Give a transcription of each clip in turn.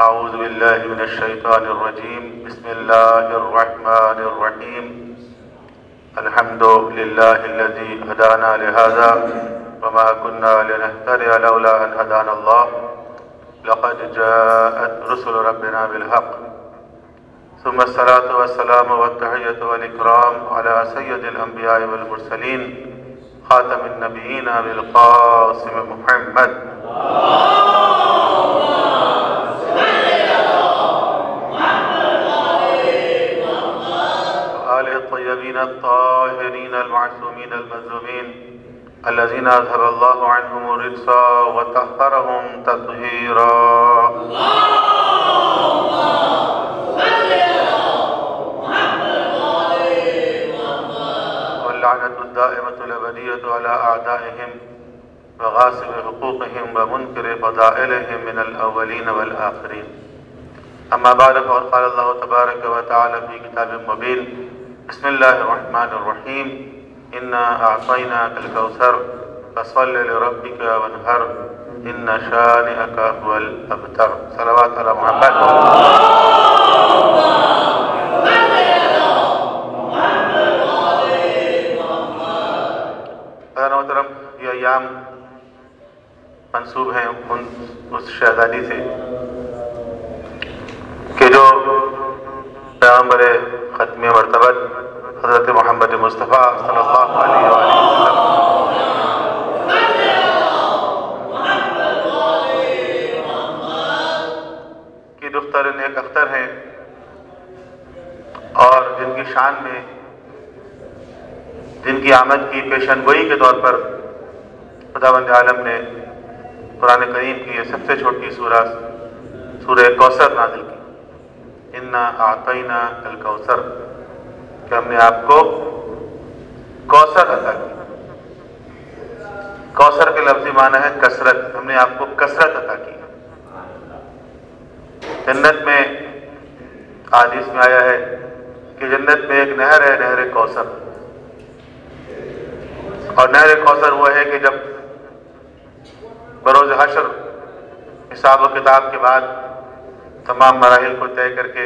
أعوذ بالله من الشيطان الرجيم. بسم الله الرحمن الرحيم. الحمد لله الذي هدانا لهذا وما كنا لنهتدي لولا أن هدانا الله لقد جاءت رسل ربنا بالحق. ثم الصلاة والسلام والتحية والإكرام على سيد الأنبياء والمرسلين خاتم النبيين بالقاسم محمد وآله الطيبين الطاهرين المعصومين المظلومين الذين أذهب الله عنهم الرجس وطهرهم تطهيرا. واللعنة الدائمة الأبدية على أعدائهم وغاصب حقوقهم ومنكر فضائلهم من الأولين والآخرين. أما بعد، فقد قال الله تبارك وتعالى في كتاب مبين: بسم الله الرحمن الرحيم. إنا أعطيناك الكوثر فصل لربك وانحر إن شانئك هو الأبتر. صلوات على محمد. محترم، یہ ایام منسوب ہیں اس شہزادی سے کہ جو پیغمبر ختم مرتبت حضرت محمد مصطفیٰ صلی اللہ علیہ وآلہ وسلم کی دختر نیک اختر ہیں، اور جن کی شان میں جن کی آمد کی پیشن گوئی کے طور پر خداوند عالم نے قرآن کریم کی یہ سب سے چھوٹی سورہ کوثر نازل کی. انا اعطینا الکوثر، کہ ہم نے آپ کو کوثر عطا کی. کوثر کے لفظی معنی ہے کثرت. ہم نے آپ کو کثرت عطا کی. جنت میں حدیث میں آیا ہے کہ جنت میں ایک نہر ہے، نہر کوثر. اور نہر کوثر وہ ہے کہ جب بروز حشر حساب و کتاب کے بعد تمام مراحل کو طے کر کے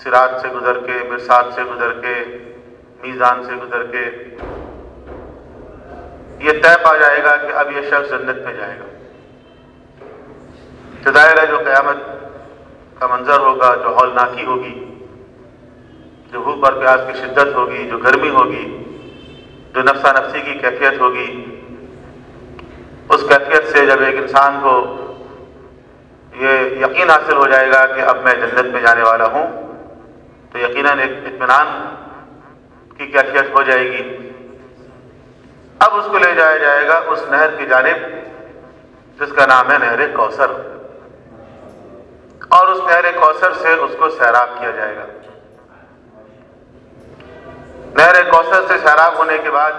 صراط سے گزر کے، مرصاد سے گزر کے، میزان سے گزر کے یہ طے پا جائے گا کہ اب یہ شخص جنت میں جائے گا. تو ظاہر ہے جو قیامت کا منظر ہوگا، جو ہولناکی ہوگی، جو بھوک اور پیاس کی شدت ہوگی، جو گرمی ہوگی، جو نفسا نفسی کی کیفیت ہوگی، اس کیفیت سے جب ایک انسان کو یہ یقین حاصل ہو جائے گا کہ اب میں جنت میں جانے والا ہوں، تو یقیناً ایک اطمینان کی کیفیت ہو جائے گی. اب اس کو لے جایا جائے گا اس نہر کی جانب جس کا نام ہے نہر کوثر، اور اس نہر کوثر سے اس کو سیراب کیا جائے گا. نہر کوثر سے سیراب ہونے کے بعد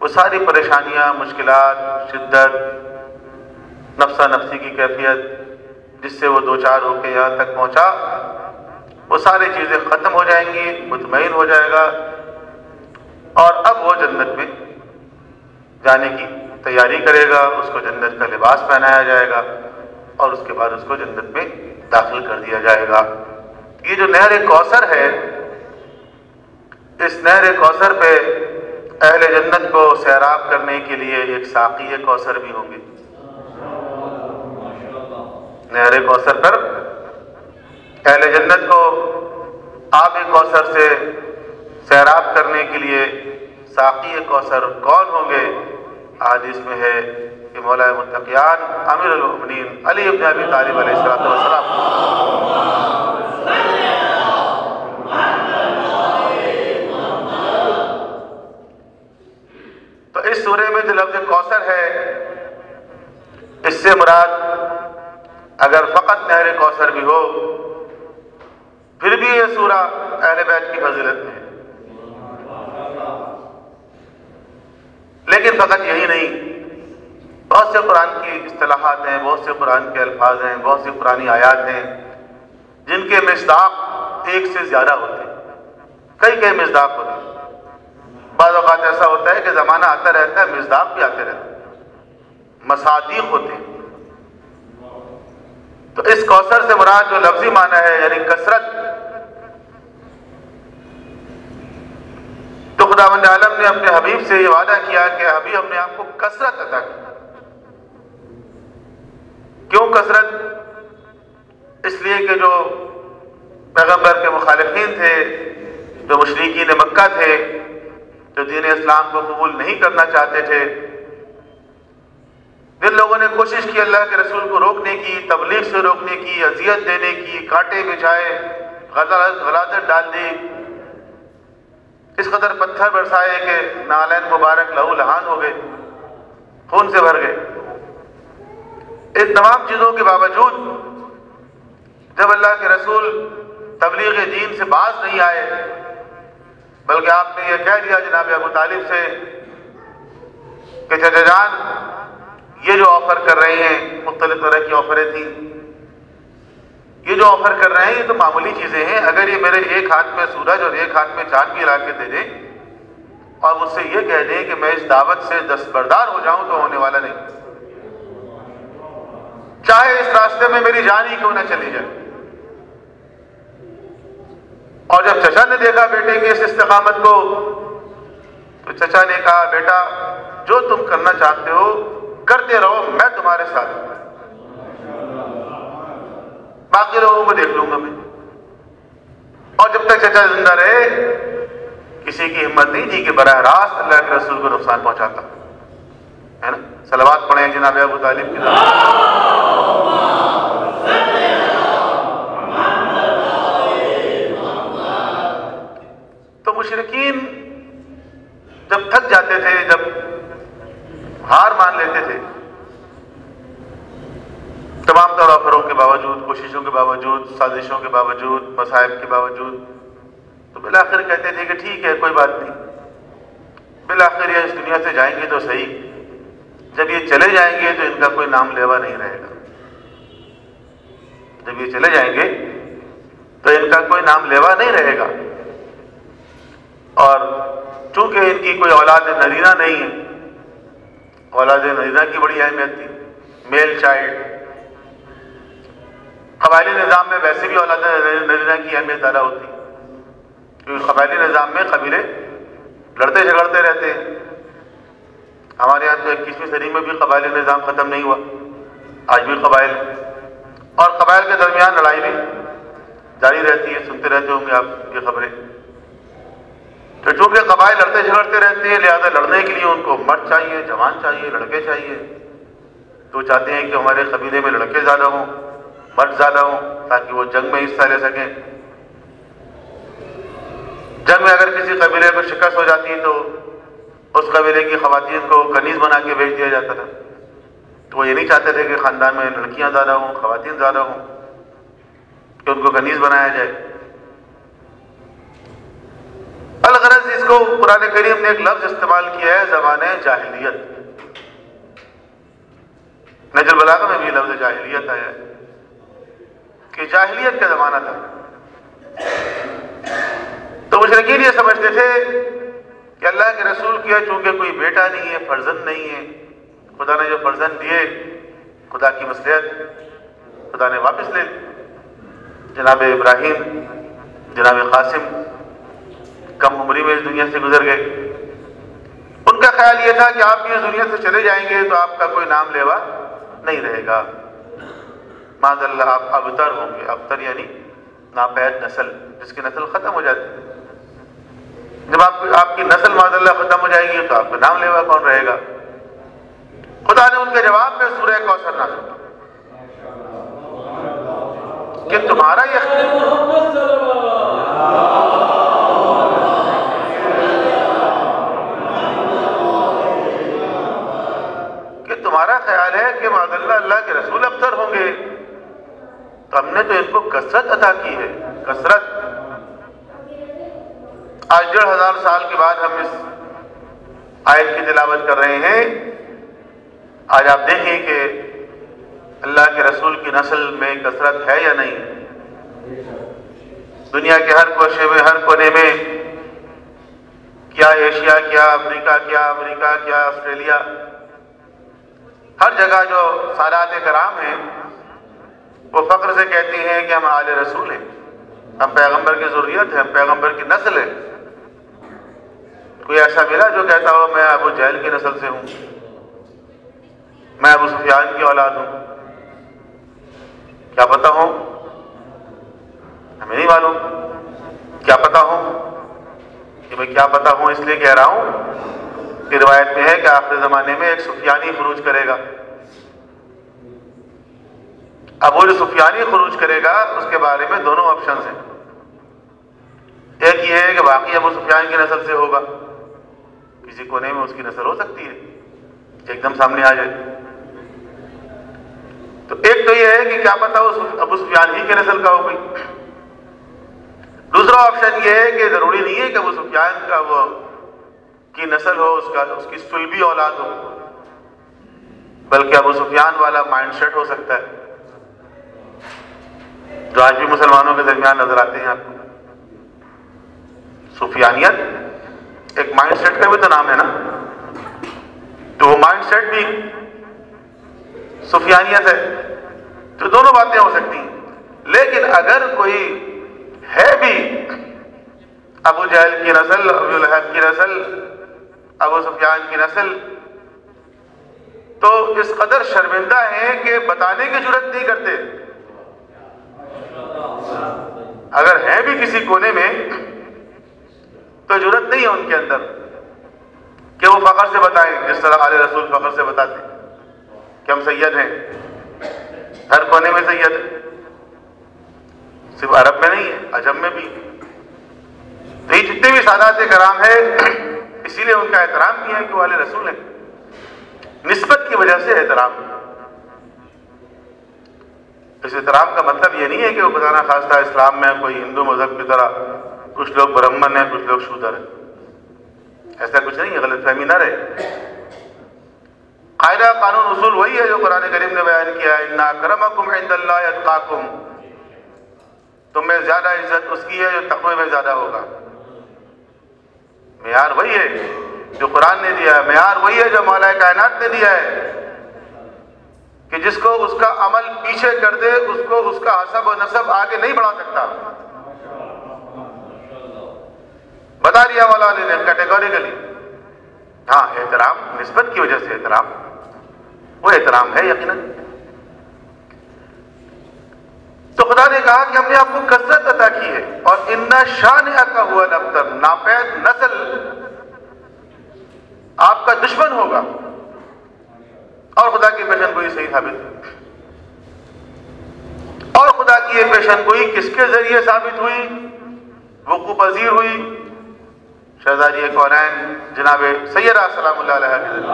وہ ساری پریشانیاں، مشکلات، شدت، نفسا نفسی کی کیفیت جس سے وہ دوچار ہو کے یہاں تک پہنچا، وہ ساری چیزیں ختم ہو جائیں گی، مطمئن ہو جائے گا، اور اب وہ جنت میں جانے کی تیاری کرے گا. اس کو جنت کا لباس پہنایا جائے گا اور اس کے بعد اس کو جنت میں داخل کر دیا جائے گا. یہ جو نہر کوثر ہے، اس نہر کوثر پہ اہل جنت کو سیراب کرنے کے لیے ایک ساقی کوثر بھی ہوں گے. نہر کوثر پر اہل جنت کو آب کوثر سے سیراب کرنے کے لیے ساقی کوثر کون ہوں گے؟ حدیث میں ہے کہ مولا متقیان امیر المؤمنین علی ابن ابی طالب علیہ السلام. تو اس سورے میں جو لفظ کوثر ہے، اس سے مراد اگر فقط نہر کوثر بھی ہو پھر بھی یہ سورہ اہل بیت کی فضیلت میں ہے. لیکن فقط یہی نہیں، بہت سے قرآن کی اصطلاحات ہیں، بہت سے قرآن کے الفاظ ہیں، بہت سی قرآنی آیات ہیں جن کے مصداق ایک سے زیادہ ہوتے ہیں، کئی مصداق ہوتے ہیں. بعض اوقات ایسا ہوتا ہے کہ زمانہ آتا رہتا ہے، مصداق بھی آتے رہتے ہیں، مصادیق ہوتے ہیں. تو اس کوثر سے مراد جو لفظی معنی ہے یعنی کثرت، تو خداوند عالم نے اپنے حبیب سے یہ وعدہ کیا کہ حبیب ہم نے آپ کو کثرت عطا کی۔ کیوں کثرت؟ اس لیے کہ جو پیغمبر کے مخالفین تھے، جو مشرکین مکہ تھے، جو دین اسلام کو قبول نہیں کرنا چاہتے تھے، جن لوگوں نے کوشش کی اللہ کے رسول کو روکنے کی، تبلیغ سے روکنے کی، اذیت دینے کی، کانٹے بچھائے، غلاظت ڈال دی، اس قدر پتھر برسائے کہ نالین مبارک لہو لہان ہو گئے، خون سے بھر گئے، ان تمام چیزوں کے باوجود جب اللہ کے رسول تبلیغ دین سے باز نہیں آئے، بلکہ آپ نے یہ کہہ دیا جناب ابو طالب سے کہ چچا جان یہ جو آفر کر رہے ہیں، مختلف طرح کی آفریں تھیں، یہ جو آفر کر رہے ہیں یہ تو معمولی چیزیں ہیں، اگر یہ میرے ایک ہاتھ میں سورج اور ایک ہاتھ میں چاند بھی لا کے دے دیں اور مجھ سے یہ کہہ دیں کہ میں اس دعوت سے دستبردار ہو جاؤں تو ہونے والا نہیں، چاہے اس راستے میں میری جان ہی کیوں نہ چلی جائے۔ اور جب چچا نے دیکھا بیٹے کی اس استقامت کو تو چچا نے کہا بیٹا جو تم کرنا چاہتے ہو کرتے رہو، میں تمہارے ساتھ ہوں، باقی لوگوں کو دیکھ لوں گا میں۔ اور جب تک چچا زندہ رہے کسی کی ہمت نہیں تھی کہ براہ راست اللہ کے رسول کو نقصان پہنچاتا ہے نا۔ صلوات پڑھیں جناب ابو طالب کی طرف۔ تو مشرکین جب تھک جاتے تھے، جب ہار مان لیتے تھے، تمام طور آفروں کے باوجود، کوششوں کے باوجود، سازشوں کے باوجود، مصائب کے باوجود، تو بالآخر کہتے تھے کہ ٹھیک ہے کوئی بات نہیں، بالآخر یہ اس دنیا سے جائیں گے تو صحیح، جب یہ چلے جائیں گے تو ان کا کوئی نام لیوا نہیں رہے گا، جب یہ چلے جائیں گے تو ان کا کوئی نام لیوا نہیں رہے گا۔ اور چونکہ ان کی کوئی اولاد نرینہ نہیں ہے، اولاد نرینہ کی بڑی اہمیت تھی، میل چائلڈ، قبائلی نظام میں ویسے بھی اولاد نرینہ کی اہمیت زیادہ ہوتی، کیونکہ قبائلی نظام میں قبیلے لڑتے جھگڑتے رہتے ہیں۔ ہمارے یہاں تو 21ویں صدی میں بھی قبائلی نظام ختم نہیں ہوا، آج بھی قبائل، اور قبائل کے درمیان لڑائی بھی جاری رہتی ہے، سنتے رہتے ہوں گے آپ یہ خبریں۔ تو چونکہ قبائل لڑتے جھگڑتے رہتے ہیں لہذا لڑنے کے لیے ان کو مرد چاہیے، جوان چاہیے، لڑکے چاہیے، تو چاہتے ہیں کہ ہمارے قبیلے میں لڑکے زیادہ ہوں، مرد زیادہ ہوں، تاکہ وہ جنگ میں حصہ لے سکیں۔ جنگ میں اگر کسی قبیلے کو شکست ہو جاتی تو اس قبیلے کی خواتین کو کنیز بنا کے بھیج دیا جاتا تھا، تو وہ یہ نہیں چاہتے تھے کہ خاندان میں لڑکیاں زیادہ ہوں، خواتین زیادہ ہوں، کہ ان کو کنیز بنایا جائے۔ الغرض اس کو قرآن کریم نے ایک لفظ استعمال کیا ہے، زمانہ جاہلیت۔ نہج البلاغہ میں بھی لفظ جاہلیت آیا ہے کہ جاہلیت کا زمانہ تھا۔ تو مشرکین یہ سمجھتے تھے کہ اللہ کے رسول کیا چونکہ کوئی بیٹا نہیں ہے، فرزند نہیں ہے، خدا نے جو فرزند دیے خدا کی مصلحت خدا نے واپس لے لی۔ جناب ابراہیم، جناب قاسم کم عمری میں اس دنیا سے گزر گئے۔ ان کا خیال یہ تھا کہ آپ بھی اس دنیا سے چلے جائیں گے تو آپ کا کوئی نام لیوا نہیں رہے گا، معاذ اللہ آپ ابتر ہوں گے۔ ابتر یعنی ناپید نسل، جس کی نسل ختم ہو جاتی ہے۔ جب آپ کی نسل معاذ اللہ ختم ہو جائے گی تو آپ کا نام لیوا کون رہے گا؟ خدا نے ان کے جواب میں سورہ کوثر نازل کی کہ تمہارا تمہارا خیال ہے کہ معاذ اللہ کے رسول ابتر ہوں گے، تو ہم نے تو ان کو کثرت عطا کی ہے، کثرت۔ آج 1500 سال کے بعد ہم اس آیت کی تلاوت کر رہے ہیں۔ آج آپ دیکھیں کہ اللہ کے رسول کی نسل میں کثرت ہے یا نہیں۔ دنیا کے ہر کوشے میں، ہر کونے میں، کیا ایشیا، کیا افریقہ، کیا امریکہ، کیا آسٹریلیا، ہر جگہ جو سادات کرام ہیں وہ فخر سے کہتی ہیں کہ ہم آل رسول ہیں، ہم پیغمبر کی ذریت ہیں، ہم پیغمبر کی نسل ہیں۔ کوئی ایسا ملا جو کہتا ہو میں ابو جہل کی نسل سے ہوں، میں ابو سفیان کی اولاد ہوں؟ کیا پتہ ہوں، ہمیں نہیں معلوم۔ کیا پتہ ہوں کہ میں کیا پتہ ہوں، اس لیے کہہ رہا ہوں کہ روایت میں ہے کہ آخر زمانے میں ایک سفیانی خروج کرے گا۔ اب وہ جو سفیانی خروج کرے گا اس کے بارے میں دونوں آپشنز ہیں۔ ایک یہ ہے کہ واقعی ابو سفیان کی نسل سے ہوگا، کسی کونے میں اس کی نسل ہو سکتی ہے ایک دم سامنے آ جائے۔ تو ایک تو یہ ہے کہ کیا پتہ وہ ابو سفیان ہی کی نسل کا ہو گئی۔ دوسرا آپشن یہ ہے کہ ضروری نہیں ہے کہ ابو سفیان کا وہ کی نسل ہو، اس کی صلبی اولاد ہو، بلکہ ابو سفیان والا مائنڈ سیٹ ہو سکتا ہے جو آج بھی مسلمانوں کے درمیان نظر آتے ہیں آپ کو۔ سفیانیت ایک مائنڈ سیٹ کا بھی تو نام ہے نا، تو وہ مائنڈ سیٹ بھی سفیانیت ہے، تو دونوں باتیں ہو سکتی ہیں۔ لیکن اگر کوئی ہے بھی ابو جہل کی نسل، ابو لہب کی نسل، ابو سفیان کی نسل، تو اس قدر شرمندہ ہیں کہ بتانے کی جرات نہیں کرتے۔ اگر ہیں بھی کسی کونے میں تو جرات نہیں ہے ان کے اندر کہ وہ فخر سے بتائیں، جس طرح آل رسول فخر سے بتاتے کہ ہم سید ہیں، ہر کونے میں سید ہیں، صرف عرب میں نہیں ہے، عجم میں بھی۔ تو یہ جتنے بھی سادات کرام ہیں اسی لیے ان کا احترام کیا ہے کہ وہ آل رسول ہیں، نسبت کی وجہ سے احترام۔ اس احترام کا مطلب یہ نہیں ہے کہ وہ خدا نخواستہ اسلام میں کوئی ہندو مذہب کی طرح کچھ لوگ برہمن ہیں کچھ لوگ شودر ہیں، ایسا کچھ نہیں ہے، غلط فہمی نہ رہے۔ قاعدہ قانون اصول وہی ہے جو قرآن کریم نے بیان کیا ہے، ان اکرمکم عند اللہ اتقاکم، تم میں زیادہ عزت اس کی ہے جو تقوی میں زیادہ ہوگا۔ معیار وہی ہے جو قرآن نے دیا ہے، معیار وہی ہے جو مولا کائنات نے دیا ہے کہ جس کو اس کا عمل پیچھے کر دے اس کو اس کا حسب و نسب آگے نہیں بڑھا سکتا۔ بتا دیا مولا علی نے کیٹیگوریکلی۔ ہاں احترام نسبت کی وجہ سے احترام، وہ احترام ہے یقیناً۔ تو خدا نے کہا کہ ہم نے آپ کو کثرت عطا کی ہے، اور ان شانئک هو الابتر، ناپید نسل آپ کا دشمن ہوگا۔ اور خدا کی پیشن گوئی صحیح ثابت، اور خدا کی یہ پیشن گوئی کس کے ذریعے ثابت ہوئی، وقوع پذیر ہوئی؟ شہزادی کونین جناب سیدہ سلام اللہ علیہ کے ذریعے۔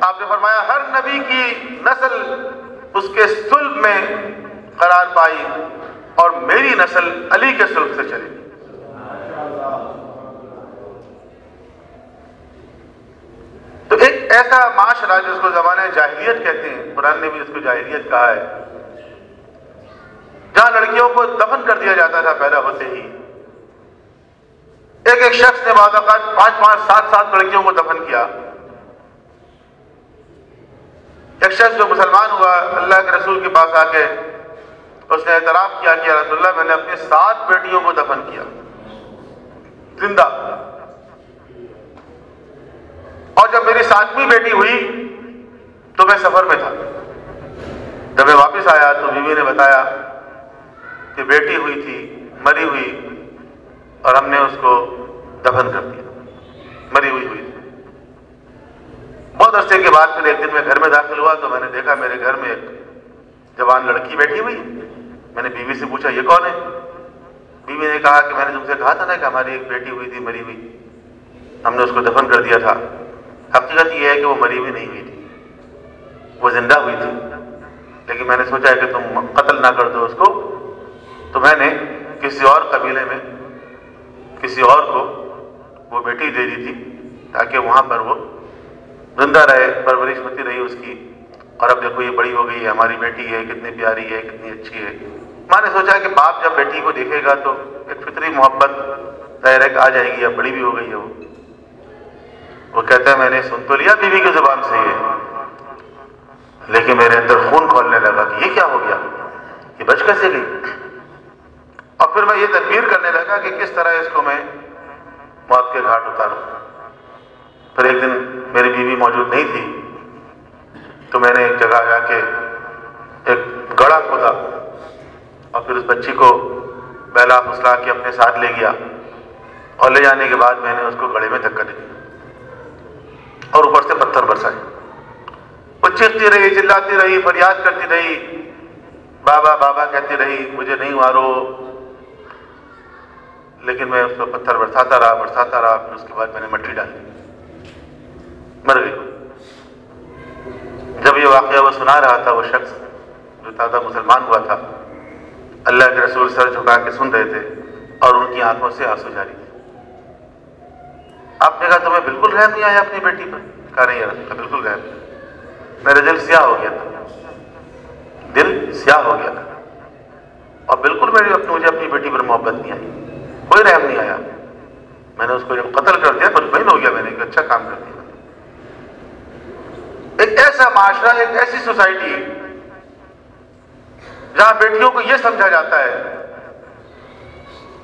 آپ نے فرمایا ہر نبی کی نسل اس کے صلب میں قرار پائی، اور میری نسل علی کے صلب سے چلی۔ تو ایک ایسا معاشرہ جس کو زمانہ جاہلیت کہتے ہیں، قرآن نے بھی اس کو جاہلیت کہا ہے، جہاں لڑکیوں کو دفن کر دیا جاتا تھا پیدا ہوتے ہی۔ ایک شخص نے بعض اوقات 5-5 7 لڑکیوں کو دفن کیا۔ ایک شخص جو مسلمان ہوا اللہ کے رسول کے پاس آ کے اس نے اعتراف کیا کہ یا رسول اللہ میں نے اپنی 7 بیٹیوں کو دفن کیا زندہ، اور جب میری 7ویں بیٹی ہوئی تو میں سفر میں تھا، جب میں واپس آیا تو بیوی نے بتایا کہ بیٹی ہوئی تھی مری ہوئی اور ہم نے اس کو دفن کر دیا، مری ہوئی تھی۔ بہت عرصے کے بعد پھر ایک دن میں گھر میں داخل ہوا تو میں نے دیکھا میرے گھر میں ایک جوان لڑکی بیٹھی ہوئی۔ میں نے بیوی سے پوچھا یہ کون ہے؟ بیوی نے کہا کہ میں نے تم سے کہا تھا نا کہ ہماری ایک بیٹی ہوئی تھی مری ہوئی، ہم نے اس کو دفن کر دیا تھا۔ حقیقت یہ ہے کہ وہ مری ہوئی نہیں ہوئی تھی، وہ زندہ ہوئی تھی، لیکن میں نے سوچا ہے کہ تم قتل نہ کر دو اس کو، تو میں نے کسی اور قبیلے میں کسی اور کو وہ بیٹی دے دی تھی تاکہ وہاں پر وہ زندہ رہے، پرورش ہوتی رہی اس کی، اور اب دیکھو یہ بڑی ہو گئی ہے، ہماری بیٹی ہے، کتنی پیاری ہے، کتنی اچھی ہے۔ میں نے سوچا کہ باپ جب بیٹی کو دیکھے گا تو ایک فطری محبت ظاہر ہے کہ آ جائے گی، اب بڑی بھی ہو گئی ہے وہ۔ وہ کہتا ہے میں نے سن تو لیا بیوی کی زبان سے یہ، لیکن میرے اندر خون کھولنے لگا کہ یہ کیا ہو گیا، یہ بچ کیسے گئی؟ اور پھر میں یہ تدبیر کرنے لگا کہ کس طرح اس کو میں موت کے گھاٹ اتاروں۔ پھر ایک دن میری بیوی موجود نہیں تھی تو میں نے ایک جگہ جا کے ایک گڑھا کھودا اور پھر اس بچی کو بہلا پھسلا کے اپنے ساتھ لے گیا، اور لے جانے کے بعد میں نے اس کو گڑھے میں دھکا دیا اور اوپر سے پتھر برسائے۔ وہ چیختی رہی، چلاتی رہی، فریاد کرتی رہی، بابا بابا کہتی رہی، مجھے نہیں مارو، لیکن میں اس کو پتھر برساتا رہا۔ پھر اس کے بعد میں نے مٹی ڈالی، مر گئی۔ جب یہ واقعہ وہ سنا رہا تھا، وہ شخص جو تازہ مسلمان ہوا تھا، اللہ کے رسول سر جھکا کے سن رہے تھے اور ان کی آنکھوں سے آنسو جاری تھے۔ آپ نے کہا تمہیں بالکل رحم نہیں آیا اپنی بیٹی پر؟ کہا نہیں یا رسول اللہ، بالکل رحم نہیں، میرا دل سیاہ ہو گیا تھا، دل سیاہ ہو گیا تھا، اور بالکل مجھے اپنی بیٹی پر محبت نہیں آئی، کوئی رحم نہیں آیا۔ میں نے اس کو جب قتل کر دیا مطمئن ہو گیا، میں نے ایک اچھا کام کر دیا۔ ایک ایسا معاشرہ، ایک ایسی سوسائٹی جہاں بیٹیوں کو یہ سمجھا جاتا ہے،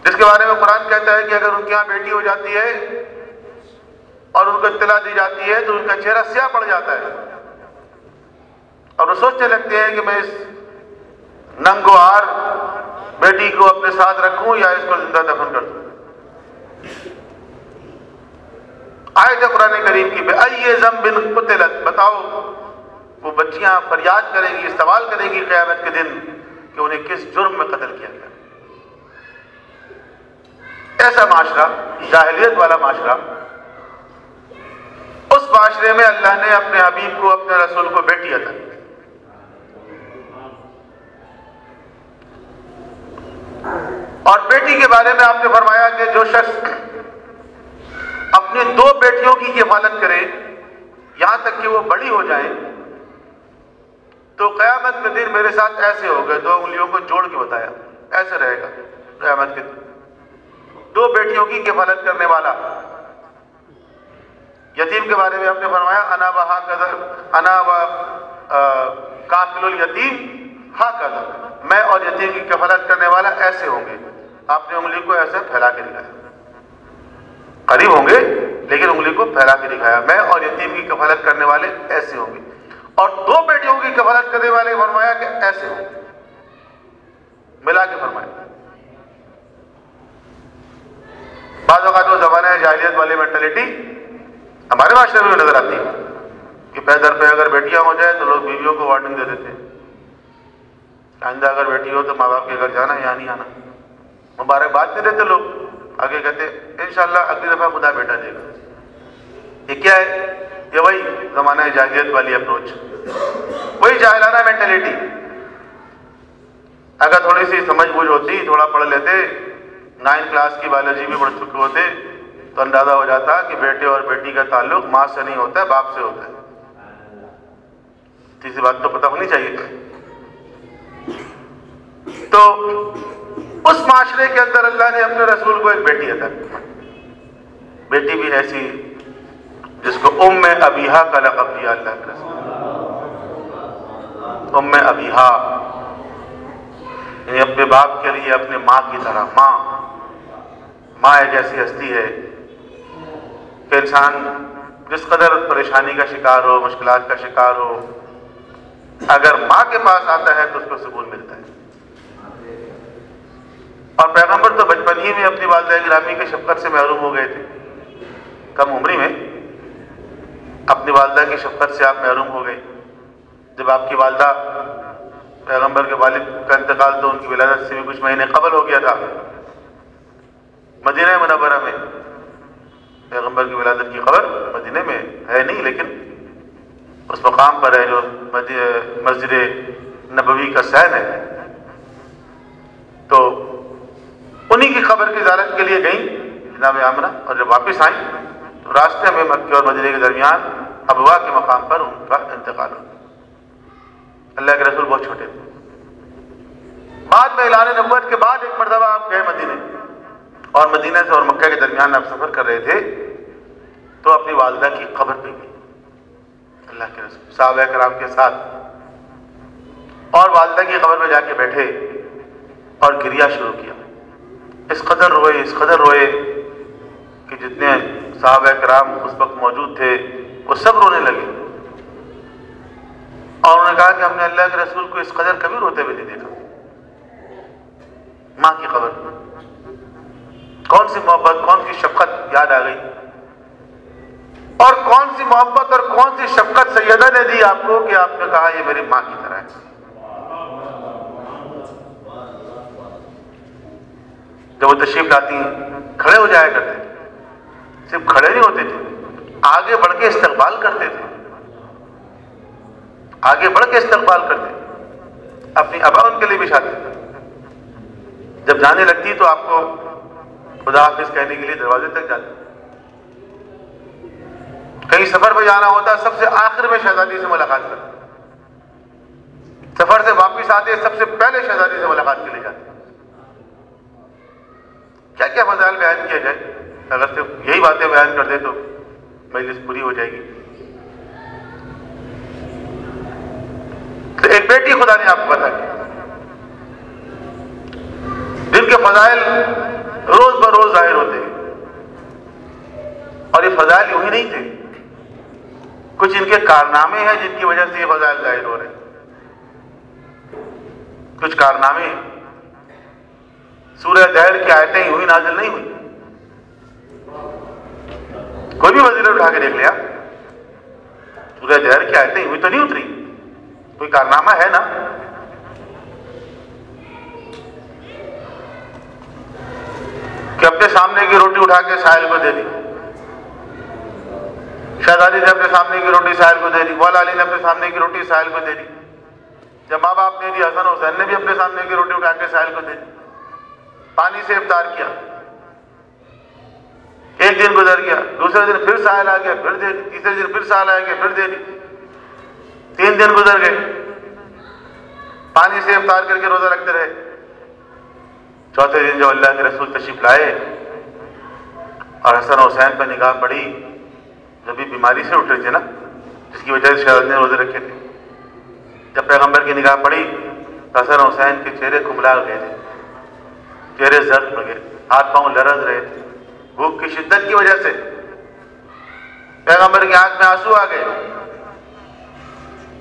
جس کے بارے میں قرآن کہتا ہے کہ اگر ان کے یہاں بیٹی ہو جاتی ہے اور ان کو اطلاع دی جاتی ہے تو ان کا چہرہ سیاہ پڑ جاتا ہے، اور وہ سوچنے لگتے ہیں کہ میں اس ننگوار بیٹی کو اپنے ساتھ رکھوں یا اس کو زندہ دفن کر دوں۔ آیت قرآن کریم کی بِأَيِّ ذَنبٍ قُتِلَتْ، بتاؤ وہ بچیاں فریاد کریں گی، سوال کریں گی قیامت کے دن کہ انہیں کس جرم میں قتل کیا گیا۔ ایسا معاشرہ، جاہلیت والا معاشرہ، اس معاشرے میں اللہ نے اپنے حبیب کو، اپنے رسول کو بیٹی عطا کی۔ اور بیٹی کے بارے میں آپ نے فرمایا کہ جو شخص اپنی 2 بیٹیوں کی کفالت کرے یہاں تک کہ وہ بڑی ہو جائیں تو قیامت کے دن میرے ساتھ ایسے ہوگا، 2 انگلیوں کو جوڑ کے بتایا، ایسے رہے گا قیامت کے دن۔ 2 بیٹیوں کی کفالت کرنے والا۔ یتیم کے بارے میں آپ نے فرمایا انا و کافل الیتیم ہاکذا، میں اور یتیم کی کفالت کرنے والا ایسے ہوں گے۔ آپ نے انگلی کو ایسے پھیلا کے دکھایا، قریب ہوں گے لیکن انگلی کو پھیلا کے دکھایا، میں اور یتیم کی کفالت کرنے والے ایسے ہوں گے، اور 2 بیٹیوں کی کفالت کرنے والے فرمایا کہ ایسے ہوں گے، ملا کے فرمایا۔ بعض اوقات وہ زمانہ ہے جاہلیت والی مینٹلٹی ہمارے معاشرے میں نظر آتی ہے کہ پیدر پہ اگر بیٹیاں ہو جائے تو لوگ بیویوں کو وارننگ دے دیتے ہیں، آئندہ اگر بیٹی ہو تو ماں باپ کے گھر جانا یا نہیں آنا، مبارکباد نہیں دیتے لوگ، آگے کہتے انشاءاللہ اگلی دفعہ خدا بیٹا دے گا۔ یہ کیا ہے؟ یہ وہی زمانہ جاہلیت والی اپروچ، وہی جاہلانہ مینٹلٹی۔ اگر تھوڑی سی سمجھ بوجھ ہوتی، تھوڑا پڑھ لیتے، 9 کلاس کی بایولوجی بھی پڑھ چکے ہوتے تو اندازہ ہو جاتا کہ بیٹے اور بیٹی کا تعلق ماں سے نہیں ہوتا ہے، باپ سے ہوتا ہے۔ تیسری بات تو پتہ ہونی چاہیے۔ تو اس معاشرے کے اندر اللہ نے اپنے رسول کو ایک بیٹی عطا کی، بیٹی بھی ایسی جس کو ام ابیہا کا لقب دیا اللہ کے رسول، ام ابیہا، یعنی اپنے باپ کے لیے اپنے ماں کی طرح۔ ماں ایک ایسی ہستی ہے کہ انسان جس قدر پریشانی کا شکار ہو، مشکلات کا شکار ہو، اگر ماں کے پاس آتا ہے تو اس کو سکون ملتا ہے۔ اور پیغمبر تو بچپن ہی میں اپنی والدہ گرامی کی شفقت سے محروم ہو گئے تھے، کم عمری میں اپنی والدہ کی شفقت سے آپ محروم ہو گئے۔ جب آپ کی والدہ، پیغمبر کے والد کا انتقال تو ان کی ولادت سے بھی کچھ مہینے قبل ہو گیا تھا، مدینہ منورہ میں پیغمبر کی ولادت کی خبر مدینہ میں ہے نہیں، لیکن اس مقام پر ہے جو مسجد نبوی کا سین ہے، تو انہی کی خبر کی زیارت کے لیے گئیں جناب آمنہ، اور جب واپس آئیں تو راستے میں مکہ اور مدینہ کے درمیان ابوا کے مقام پر ان کا انتقال ہو گیا۔ اللہ کے رسول بہت چھوٹے تھے۔ بعد میں اعلان نبوت کے بعد ایک مرتبہ آپ گئے مدینے، اور مدینہ سے اور مکہ کے درمیان آپ سفر کر رہے تھے تو اپنی والدہ کی قبر پہ گئی اللہ کے رسول صحابہ کرام کے ساتھ، اور والدہ کی قبر پہ جا کے بیٹھے اور گریہ شروع کیا. اس قدر روئے کہ جتنے صحابہ کرام اس وقت موجود تھے وہ سب رونے لگے. اور انہوں نے کہا کہ ہم نے اللہ کے رسول کو اس قدر کبھی روتے ہوئے نہیں دیکھا. ماں کی قبر، کون سی محبت، کون سی شفقت یاد آ گئی. اور کون سی محبت اور کون سی شفقت سیدہ نے دی آپ کو کہ آپ نے کہا یہ میری ماں کی طرح ہے. جب وہ تشریف لاتی ہیں کھڑے ہو جایا کرتے تھے، صرف کھڑے نہیں ہوتے تھے، آگے بڑھ کے استقبال کرتے تھے، آگے بڑھ کے استقبال کرتے. اپنی ابا ان کے لیے بچھاتے تھے. جب جانے لگتی تو آپ کو خدا حافظ کہنے کے لیے دروازے تک جاتے. کہیں سفر پہ جانا ہوتا سب سے آخر میں شہزادی سے ملاقات کرتے. سفر سے واپس آتے سب سے پہلے شہزادی سے ملاقات کے لیے جاتے. کیا کیا فضائل بیان کیا جائے، اگر صرف یہی باتیں بیان کر دیں تو مجلس پوری ہو جائے گی. تو ایک بیٹی خدا نے آپ کو بتائی جن کے فضائل روز بروز ظاہر ہوتے ہیں. اور یہ فضائل یوں ہی نہیں تھے، کچھ ان کے کارنامے ہیں جن کی وجہ سے یہ فضائل ظاہر ہو رہے ہیں. کچھ کارنامے ہیں. سورہ دہر کی آیتیں یوں ہی نازل نہیں ہوئی. کوئی بھی وزیر اٹھا کے دیکھ لیا، سورہ دہر کی آیتیں یوں ہی تو نہیں اتری، کوئی کارنامہ ہے نا. کہ اپنے سامنے کی روٹی اٹھا کے ساحل کو دے دی، شہزادی نے اپنے سامنے کی روٹی ساحل کو دے دی، مولا علی نے اپنے سامنے کی روٹی ساحل کو دے دی. جب ماں باپ نے دی، حسن حسین نے بھی اپنے سامنے کی روٹی اٹھا کے ساحل کو دے دی. پانی سے افطار کیا. ایک دن گزر گیا، دوسرے دن پھر ساحل آ گیا، پھر دے دی. تیسرے دن پھر ساحل آ گیا، پھر دے دی. 3 دن گزر گئے، پانی سے افطار کر کے روزہ رکھتے رہے. چوتھے دن جو اللہ کے رسول تشریف لائے اور حسن حسین پہ نگاہ پڑی، جب بھی بیماری سے اٹھ رہے تھے نا، جس کی وجہ سے شہزادی نے روزے رکھے تھے، جب پیغمبر کی نگاہ پڑی تو حسن حسین کے چہرے کھملا گئے تھے، چہرے زرد ہو گئے، ہاتھ پاؤں لرز رہے تھے بھوک کی شدت کی وجہ سے. پیغمبر کی آنکھ میں آنسو آ گئے.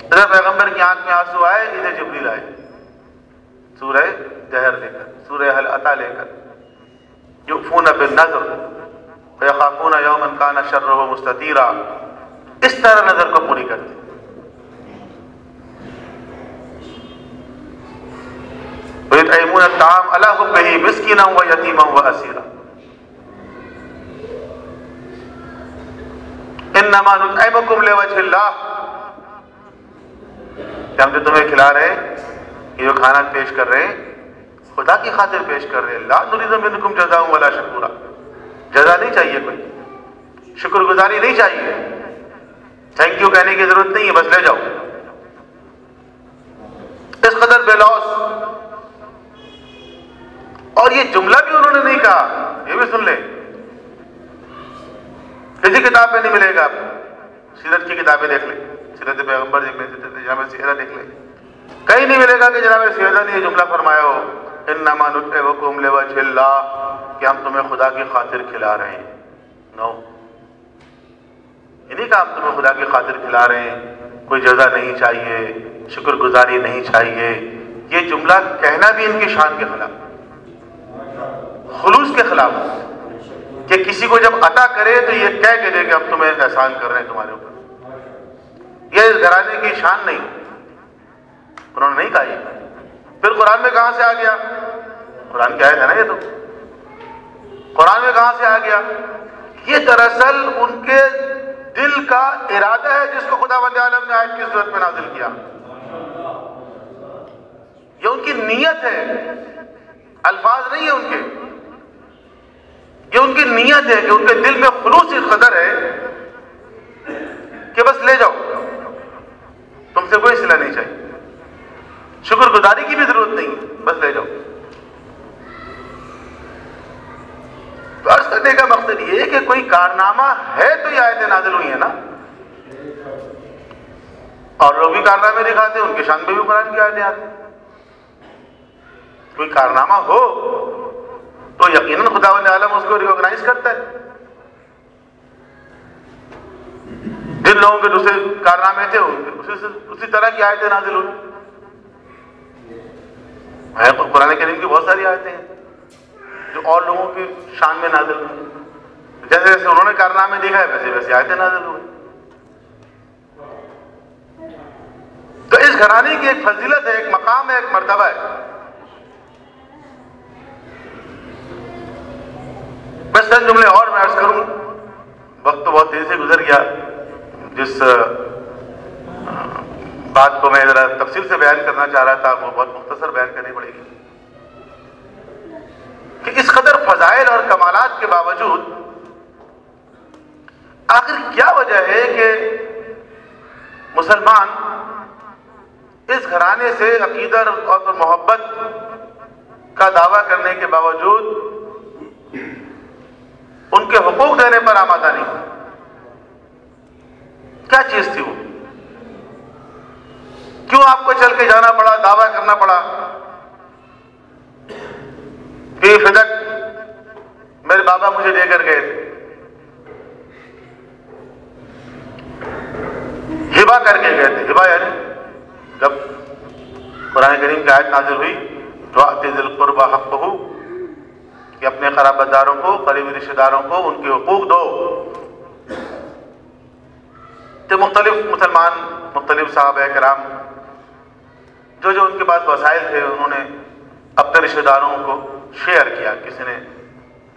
ادھر پیغمبر کی آنکھ میں آنسو آئے، ادھر جبریل آئے سورہ دہر لے کر، سورہ حل عطا لے کر. یؤفون بالنذر ویخافون یوما کان شرہ مستطیرا. اس طرح نظر کو پوری کرتے. وَيُطْعِمُونَ الطَّعَامَ عَلَىٰ حُبِّهِ مِسْكِينًا وَيَتِيمًا وَأَسِيرًا. إِنَّمَا نُطْعِمُكُمْ لِوَجْهِ اللَّهِ. کہ ہم جو تمہیں کھلا رہے ہیں، یہ جو کھانا پیش کر رہے ہیں، خدا کی خاطر پیش کر رہے ہیں. لا نريد منكم جزاء ولا شکورا. جزا نہیں چاہیے، کوئی شکر گزاری نہیں چاہیے، تھینک یو کہنے کی ضرورت نہیں ہے، بس لے جاؤ. اس قدر بے لوث. اور یہ جملہ بھی انہوں نے نہیں کہا، یہ بھی سن لیں، کسی کتاب میں نہیں ملے گا. آپ سیرت کی کتابیں دیکھ لیں، سیرت پیغمبر دیکھ لیں، جامع سیرت دیکھ لیں، کہیں نہیں ملے گا کہ جناب سیدہ نے یہ جملہ فرمایا ہو انما نطعمکم لوجہ اللہ، کہ ہم تمہیں خدا کی خاطر کھلا رہے ہیں. نو، یہ نہیں کہ ہم تمہیں خدا کی خاطر کھلا رہے ہیں، کوئی جزا نہیں چاہیے، شکر گزاری نہیں چاہیے. یہ جملہ کہنا بھی ان کی شان کے خلاف، خلوص کے خلاف، کہ کسی کو جب عطا کرے تو یہ کہہ کے دے کہ ہم تمہیں احسان کر رہے ہیں تمہارے اوپر. یہ اس گھرانے کی شان نہیں، انہوں نے نہیں کہا. یہ پھر قرآن میں کہاں سے آ گیا؟ قرآن کی آیت ہے نا، یہ تو قرآن میں کہاں سے آ گیا؟ یہ دراصل ان کے دل کا ارادہ ہے جس کو خدا بند عالم نے آیت کی صورت میں نازل کیا. یہ ان کی نیت ہے، الفاظ نہیں ہے ان کے. یہ ان کی نیت ہے کہ ان کے دل میں خلوص اس قدر ہے کہ بس لے جاؤ، تم سے کوئی صلہ نہیں چاہیے، شکر گزاری کی بھی ضرورت نہیں، بس لے جاؤ. تو عرض کرنے کا مقصد یہ ہے کہ کہ کوئی کارنامہ ہے تو یہ آیتیں نازل ہوئی ہیں نا. اور لوگ بھی کارنامے دکھاتے ہیں، ان کے شان میں بھی قرآن کی آیتیں آتی ہیں. کوئی کارنامہ ہو تو یقیناً خداوند عالم اس کو ریکگنائز کرتا ہے. جن لوگوں کے دوسرے کارنامے تھے اسی طرح کی آیتیں نازل ہوئی. قرآن کریم کی بہت ساری آیتیں ہیں جو اور لوگوں کی شان میں نازل ہوئی. جیسے جیسے انہوں نے کارنامے دکھائے ویسے ویسے آیتیں نازل ہوئی. تو اس گھرانے کی ایک فضیلت ہے، ایک مقام ہے، ایک مرتبہ ہے. بس چند جملے اور میں عرض کروں، وقت تو بہت تیزی سے گزر گیا. جس بات کو میں ذرا تفصیل سے بیان کرنا چاہ رہا تھا وہ بہت مختصر بیان کرنی پڑے گی کہ اس قدر فضائل اور کمالات کے باوجود آخر کیا وجہ ہے کہ مسلمان اس گھرانے سے عقیدت اور محبت کا دعویٰ کرنے کے باوجود ان کے حقوق دینے پر آمادہ نہیں ہوئے؟ کیا چیز تھی وہ؟ کیوں آپ کو چل کے جانا پڑا، دعویٰ کرنا پڑا کہ یہ فدق میرے بابا مجھے دے کر گئے تھے، ہبا کر کے گئے تھے؟ ہبا یعنی جب قرآن کریم کی آیت نازل ہوئی وَأْتِ ذِي الْقُرْبَى حَقَّهُ کہ اپنے قرابت داروں کو، قریبی رشتہ داروں کو ان کے حقوق دو. تو مختلف مسلمان، مختلف صحابہ کرام جو ان کے پاس وسائل تھے انہوں نے اپنے رشتہ داروں کو شیئر کیا. کسی نے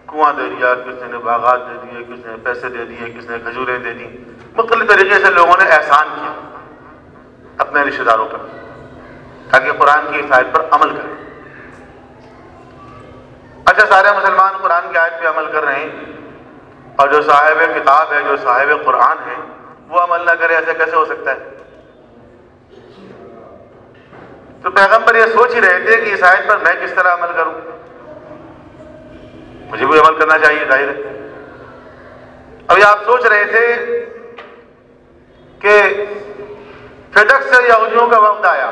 کنواں دے دیا، کسی نے باغات دے دیے، کسی نے پیسے دے دیے، کسی نے کھجوریں دے دی. مختلف طریقے سے لوگوں نے احسان کیا اپنے رشتہ داروں پر تاکہ قرآن کی اس آیت پر عمل کریں. اچھا، سارے مسلمان قرآن کی آیت پہ عمل کر رہے ہیں اور جو صاحب کتاب ہے، جو صاحب قرآن ہے، وہ عمل نہ کرے، ایسا کیسے ہو سکتا ہے؟ تو پیغمبر یہ سوچ ہی رہے تھے کہ اس آیت پر میں کس طرح عمل کروں. مجھے بھی عمل کرنا چاہیے، ظاہر ہے. اب یہ آپ سوچ رہے تھے کہ فدق سے یہودیوں کا وفد آیا.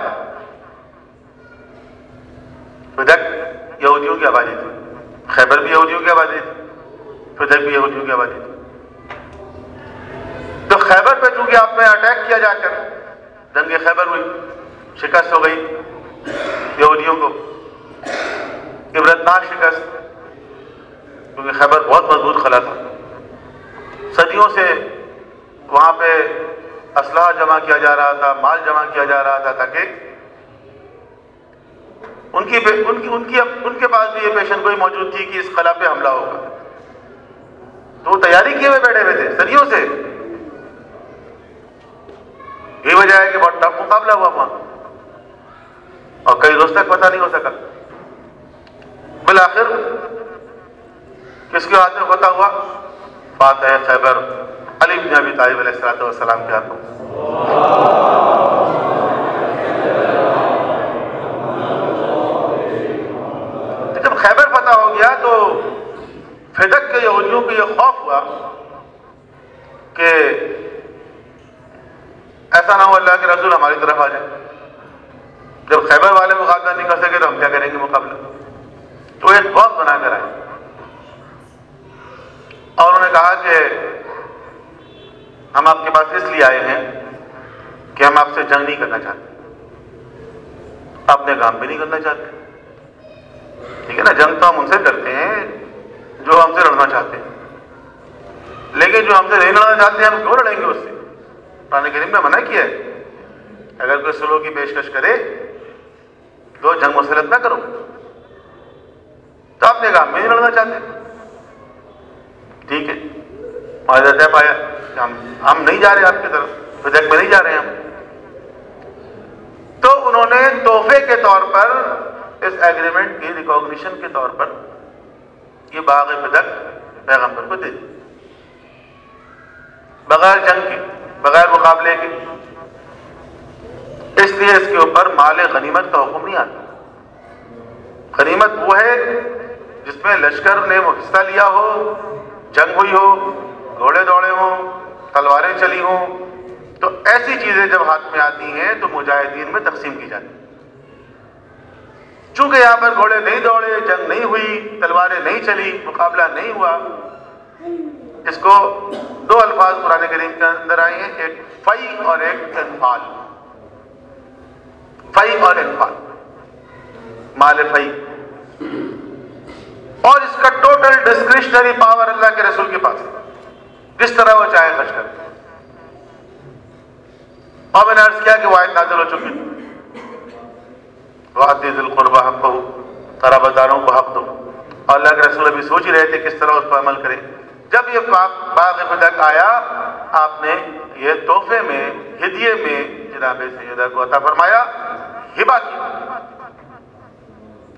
فدق یہودیوں کی آبادی تھی، خیبر بھی یہودیوں کی آبادی تھی، فدق بھی یہودیوں کی آبادی تھی. تو خیبر پہ چونکہ آپ نے اٹیک کیا، جا کر جنگ خیبر ہوئی، شکست ہو گئی یہودیوں کو، عبرتناک شکست، کیونکہ خیبر بہت مضبوط قلعہ تھا. صدیوں سے وہاں پہ اسلحہ جمع کیا جا رہا تھا، مال جمع کیا جا رہا تھا تاکہ ان کے پاس بھی یہ پیشن گوئی موجود تھی کہ اس قلعہ پہ حملہ ہوگا. تو وہ تیاری کیے ہوئے بیٹھے ہوئے تھے صدیوں سے. یہ وجہ ہے کہ بہت ٹف مقابلہ ہوا وہاں اور کئی روز تک پتہ نہیں ہو سکا. بالآخر کس کے ہاتھ میں فتح ہوا؟ فاتح خیبر علی بن ابی طالب علیہ السلام کے ہاتھوں. جب خیبر فتح ہو گیا تو فدق کے یہودیوں کو یہ خوف ہوا کہ ایسا نہ ہو اللہ کے رسول ہماری طرف آ جائے. جب خیبر والے مقابلہ نہیں کر سکے تو ہم کیا کریں گے مقابلہ؟ تو ایک خوف بنا کر آئے اور انہوں نے کہا کہ ہم آپ کے پاس اس لیے آئے ہیں کہ ہم آپ سے جنگ نہیں کرنا چاہتے، اپنے کام بھی نہیں کرنا چاہتے. ٹھیک ہے نا، جنگ تو ہم ان سے کرتے ہیں جو ہم سے لڑنا چاہتے ہیں، لیکن جو ہم سے نہیں لڑنا چاہتے ہیں ہم کیوں لڑیں گے اس سے؟ قرآن کریم نے منع کیا ہے اگر کوئی صلح کی پیشکش کرے تو جنگ مسلط نہ کرو. تو اپنے کام میں نہیں لڑنا چاہتے، ٹھیک ہے، معاہدہ طے پایا کہ ہم نہیں جا رہے آپ کی طرف، فدق میں نہیں جا رہے ہم. تو انہوں نے تحفے کے طور پر، اس ایگریمنٹ کی ریکوگنیشن کے طور پر یہ باغ فدق پیغمبر کو دے دی، بغیر جنگ کے، بغیر مقابلے کے. اس لیے اس کے اوپر مال غنیمت کا حکم نہیں آتا. غنیمت وہ ہے جس میں لشکر نے حصہ لیا ہو، جنگ ہوئی ہو، گھوڑے دوڑے ہوں، تلواریں چلی ہوں، تو ایسی چیزیں جب ہاتھ میں آتی ہیں تو مجاہدین میں تقسیم کی جاتی ہے۔ چونکہ یہاں پر گھوڑے نہیں دوڑے، جنگ نہیں ہوئی، تلواریں نہیں چلی، مقابلہ نہیں ہوا، اس کو دو الفاظ قرآن کریم کے اندر آئے ہیں، ایک فی اور ایک انفال۔ فی اور انفال، مال فی، اور اس کا ٹوٹل ڈسکریشنری پاور اللہ کے رسول کے پاس ہے، جس طرح وہ چاہے خرچ کرتے۔ اور میں نے عرض کیا کہ وہ آیت نازل ہو چکی، وَآتِ ذِی الْقُرْبَىٰ حَقَّهُ، قرابت داروں کو حق دو۔ اور اللہ کے رسول ابھی سوچ ہی رہے تھے کس طرح اس پر عمل کریں۔ جب یہ باغ فتح آیا، آپ نے یہ تحفے میں، ہدیے میں جناب سیدہ کو عطا فرمایا، ہبہ کی۔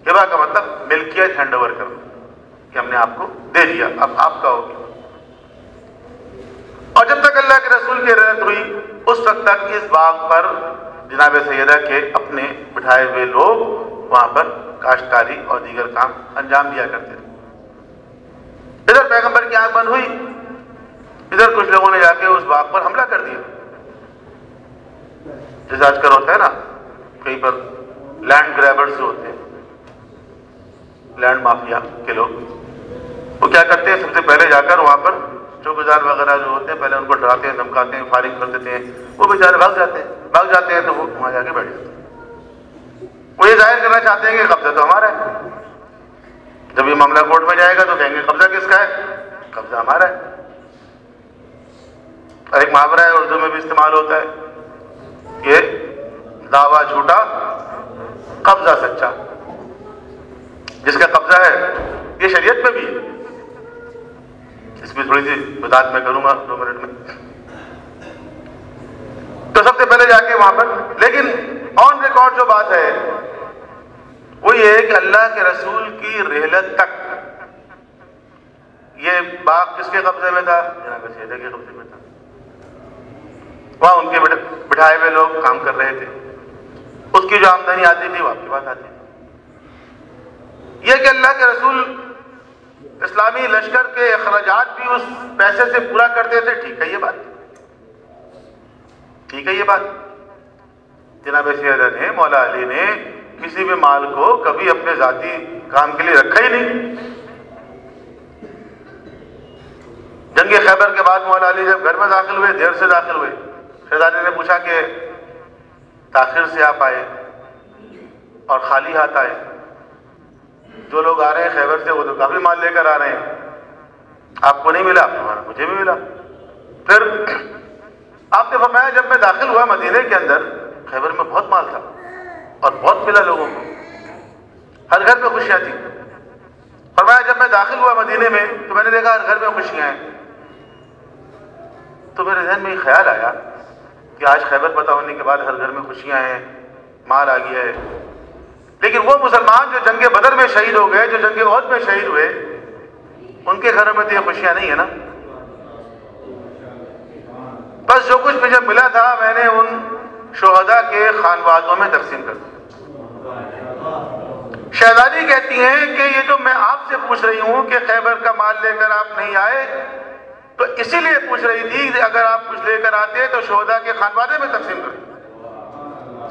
ہبہ کا مطلب ملکیت ہینڈ اوور کرنا، کہ ہم نے آپ کو دے دیا، اب آپ کا ہوگی۔ اور جب تک اللہ کے رسول کی رحمت ہوئی، اس وقت تک اس باغ پر جناب سیدہ کے اپنے بٹھائے ہوئے لوگ وہاں پر کاشتکاری اور دیگر کام انجام دیا کرتے تھے۔ ادھر پیغمبر کی آنکھ بند ہوئی، ادھر کچھ لوگوں نے جا کے اس باغ پر حملہ کر دیا۔ جیسے آج کل ہوتا ہے نا، کہیں پر لینڈ گریبرز جو ہوتے ہیں، لینڈ مافیا کے لوگ، وہ کیا کرتے ہیں، سب سے پہلے جا کر وہاں پر چوکیدار وغیرہ جو ہوتے ہیں، پہلے ان کو ڈراتے ہیں، دھمکاتے ہیں، فائرنگ کر دیتے ہیں، وہ بیچارے بھاگ جاتے ہیں تو وہ وہاں جا کے بیٹھ جاتے ہیں۔ وہ یہ ظاہر کرنا چاہتے ہیں کہ قبضہ تو ہمارا ہے۔ جب یہ معاملہ کورٹ میں جائے گا تو کہیں گے قبضہ کس کا ہے؟ قبضہ ہمارا ہے۔ اور ایک محاورہ ہے، اردو میں بھی استعمال ہوتا ہے کہ دعویٰ جھوٹا، قبضہ سچا۔ جس کا قبضہ ہے، یہ شریعت میں بھی ہے، اس میں تھوڑی سی وضاحت میں کروں گا 2 منٹ میں۔ تو سب سے پہلے جا کے وہاں پر، لیکن آن ریکارڈ جو بات ہے وہ یہ ہے کہ اللہ کے رسول کی رحلت تک یہ باغ کس کے قبضے میں تھا؟ جناب سیدہ کے قبضے میں تھا۔ وہاں ان کے بٹھائے ہوئے لوگ کام کر رہے تھے، اس کی جو آمدنی آتی تھی وہ آپ کے پاس آتی تھی۔ یہ کہ اللہ کے رسول اسلامی لشکر کے اخراجات بھی اس پیسے سے پورا کرتے تھے، ٹھیک ہے یہ بات، ٹھیک ہے یہ بات۔ جناب سیدہ نے، مولا علی نے کسی بھی مال کو کبھی اپنے ذاتی کام کے لیے رکھا ہی نہیں۔ جنگ خیبر کے بعد مولا علی جب گھر میں داخل ہوئے، دیر سے داخل ہوئے، شہزادے نے پوچھا کہ تاخیر سے آپ آئے اور خالی ہاتھ آئے، جو لوگ آ رہے ہیں خیبر سے وہ تو کافی مال لے کر آ رہے ہیں، آپ کو نہیں ملا؟ مجھے بھی ملا۔ پھر آپ نے فرمایا جب میں داخل ہوا مدینے کے اندر، خیبر میں بہت مال تھا اور بہت ملا لوگوں کو، ہر گھر میں خوشیاں تھیں۔ فرمایا جب میں داخل ہوا مدینے میں تو میں نے دیکھا ہر گھر میں خوشیاں ہیں، تو میرے ذہن میں یہ خیال آیا کہ آج خیبر فتح ہونے کے بعد ہر گھر میں خوشیاں ہیں، مال آ گیا ہے، لیکن وہ مسلمان جو جنگ بدر میں شہید ہو گئے، جو جنگ احد میں شہید ہوئے، ان کے گھروں میں تو یہ خوشیاں نہیں ہیں نا۔ بس جو کچھ مجھے ملا تھا میں نے ان شہداء کے خانوادوں میں تقسیم کر دیا۔ شہزادی کہتی ہیں کہ یہ جو میں آپ سے پوچھ رہی ہوں کہ خیبر کا مال لے کر آپ نہیں آئے، تو اسی لیے پوچھ رہی تھی کہ اگر آپ کچھ لے کر آتے تو شہداء کے خانوادے میں تقسیم کرتے۔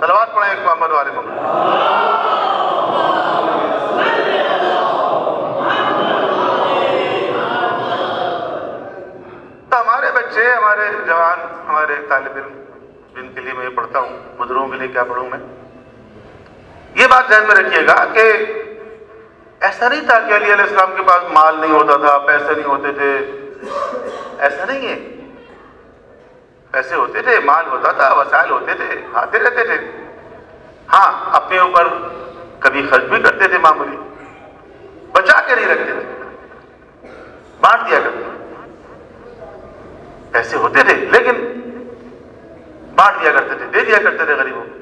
صلوات پڑھیں ایک محمد والے محمد۔ تو ہمارے بچے، ہمارے جوان، ہمارے طالب علم جن کے لیے میں یہ پڑھتا ہوں، بزرگوں کے لیے کیا پڑھوں میں، یہ بات ذہن میں رکھیے گا کہ ایسا نہیں تھا کہ علی علیہ السلام کے پاس مال نہیں ہوتا تھا، پیسے نہیں ہوتے تھے، ایسا نہیں ہے۔ پیسے ہوتے تھے، مال ہوتا تھا، وسائل ہوتے تھے، آتے رہتے تھے۔ ہاں اپنے اوپر کبھی خرچ بھی کرتے تھے، معمولی بچا کے نہیں رکھتے تھے، بانٹ دیا کرتے تھے۔ پیسے ہوتے تھے لیکن بانٹ دیا کرتے تھے، دے دیا کرتے تھے غریبوں کو۔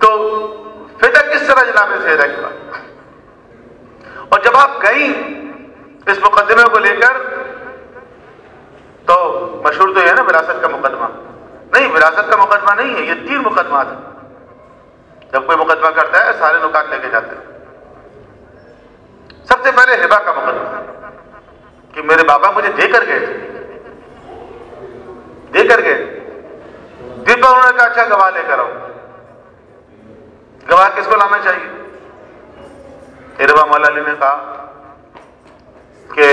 تو فتح کس طرح جناب سیدہ کی بات۔ اور جب آپ گئیں اس مقدمے کو لے کر، تو مشہور تو یہ ہے نا وراثت کا مقدمہ، نہیں وراثت کا مقدمہ نہیں ہے، یہ 3 مقدمات ہیں۔ جب کوئی مقدمہ کرتا ہے سارے نکات لے کے جاتے ہیں۔ سب سے پہلے ہبہ کا مقدمہ، کہ میرے بابا مجھے دے کر گئے تھے، دے کر گئے۔ دن پر انہوں نے کہا اچھا گواہ لے کر آؤ۔ گواہ کس کو لانا چاہیے؟ اربا مولا علی نے کہا کہ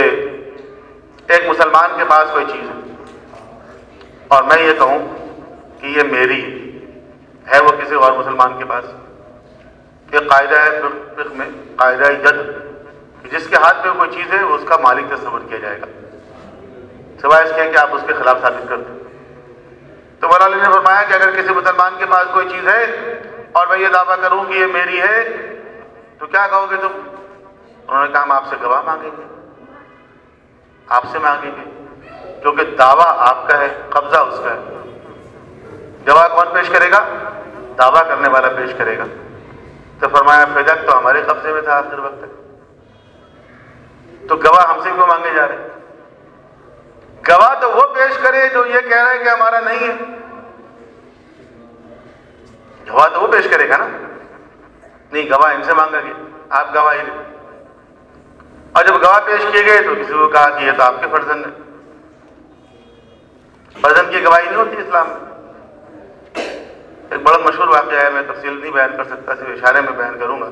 ایک مسلمان کے پاس کوئی چیز ہے اور میں یہ کہوں کہ یہ میری ہے، وہ کسی اور مسلمان کے پاس۔ یہ قاعدہ ہے فقہ میں، قاعدہ جد، کہ جس کے ہاتھ میں کوئی چیز ہے وہ اس کا مالک تصور کیا جائے گا، سوائے اس کے کہ آپ اس کے خلاف ثابت کر دیں۔ تو مولا علی نے فرمایا کہ اگر کسی مسلمان کے پاس کوئی چیز ہے اور میں یہ دعویٰ کروں کہ یہ میری ہے تو کیا کہو گے تم؟ انہوں نے کہا ہم آپ سے گواہ مانگیں گے، آپ سے مانگیں گے، کیونکہ دعویٰ آپ کا ہے، قبضہ اس کا ہے۔ گواہ کون پیش کرے گا؟ دعویٰ کرنے والا پیش کرے گا۔ تو فرمایا فدق تو ہمارے قبضے میں تھا آخر وقت تک، تو گواہ ہم سے کیوں مانگے جا رہے ہیں؟ گواہ تو وہ پیش کرے جو یہ کہہ رہا ہے کہ ہمارا نہیں ہے، گواہ تو وہ پیش کرے گا نا، نہیں گواہ ان سے مانگا گیا، آپ گواہی دیں۔ اور جب گواہ پیش کیے گئے تو کسی کو کہا کہ یہ تو آپ کے فرزند ہے۔ فرزند کی گواہی نہیں ہوتی اسلام میں۔ ایک بڑا مشہور واقعہ ہے، میں تفصیل نہیں بیان کر سکتا، صرف اشارے میں بیان کروں گا،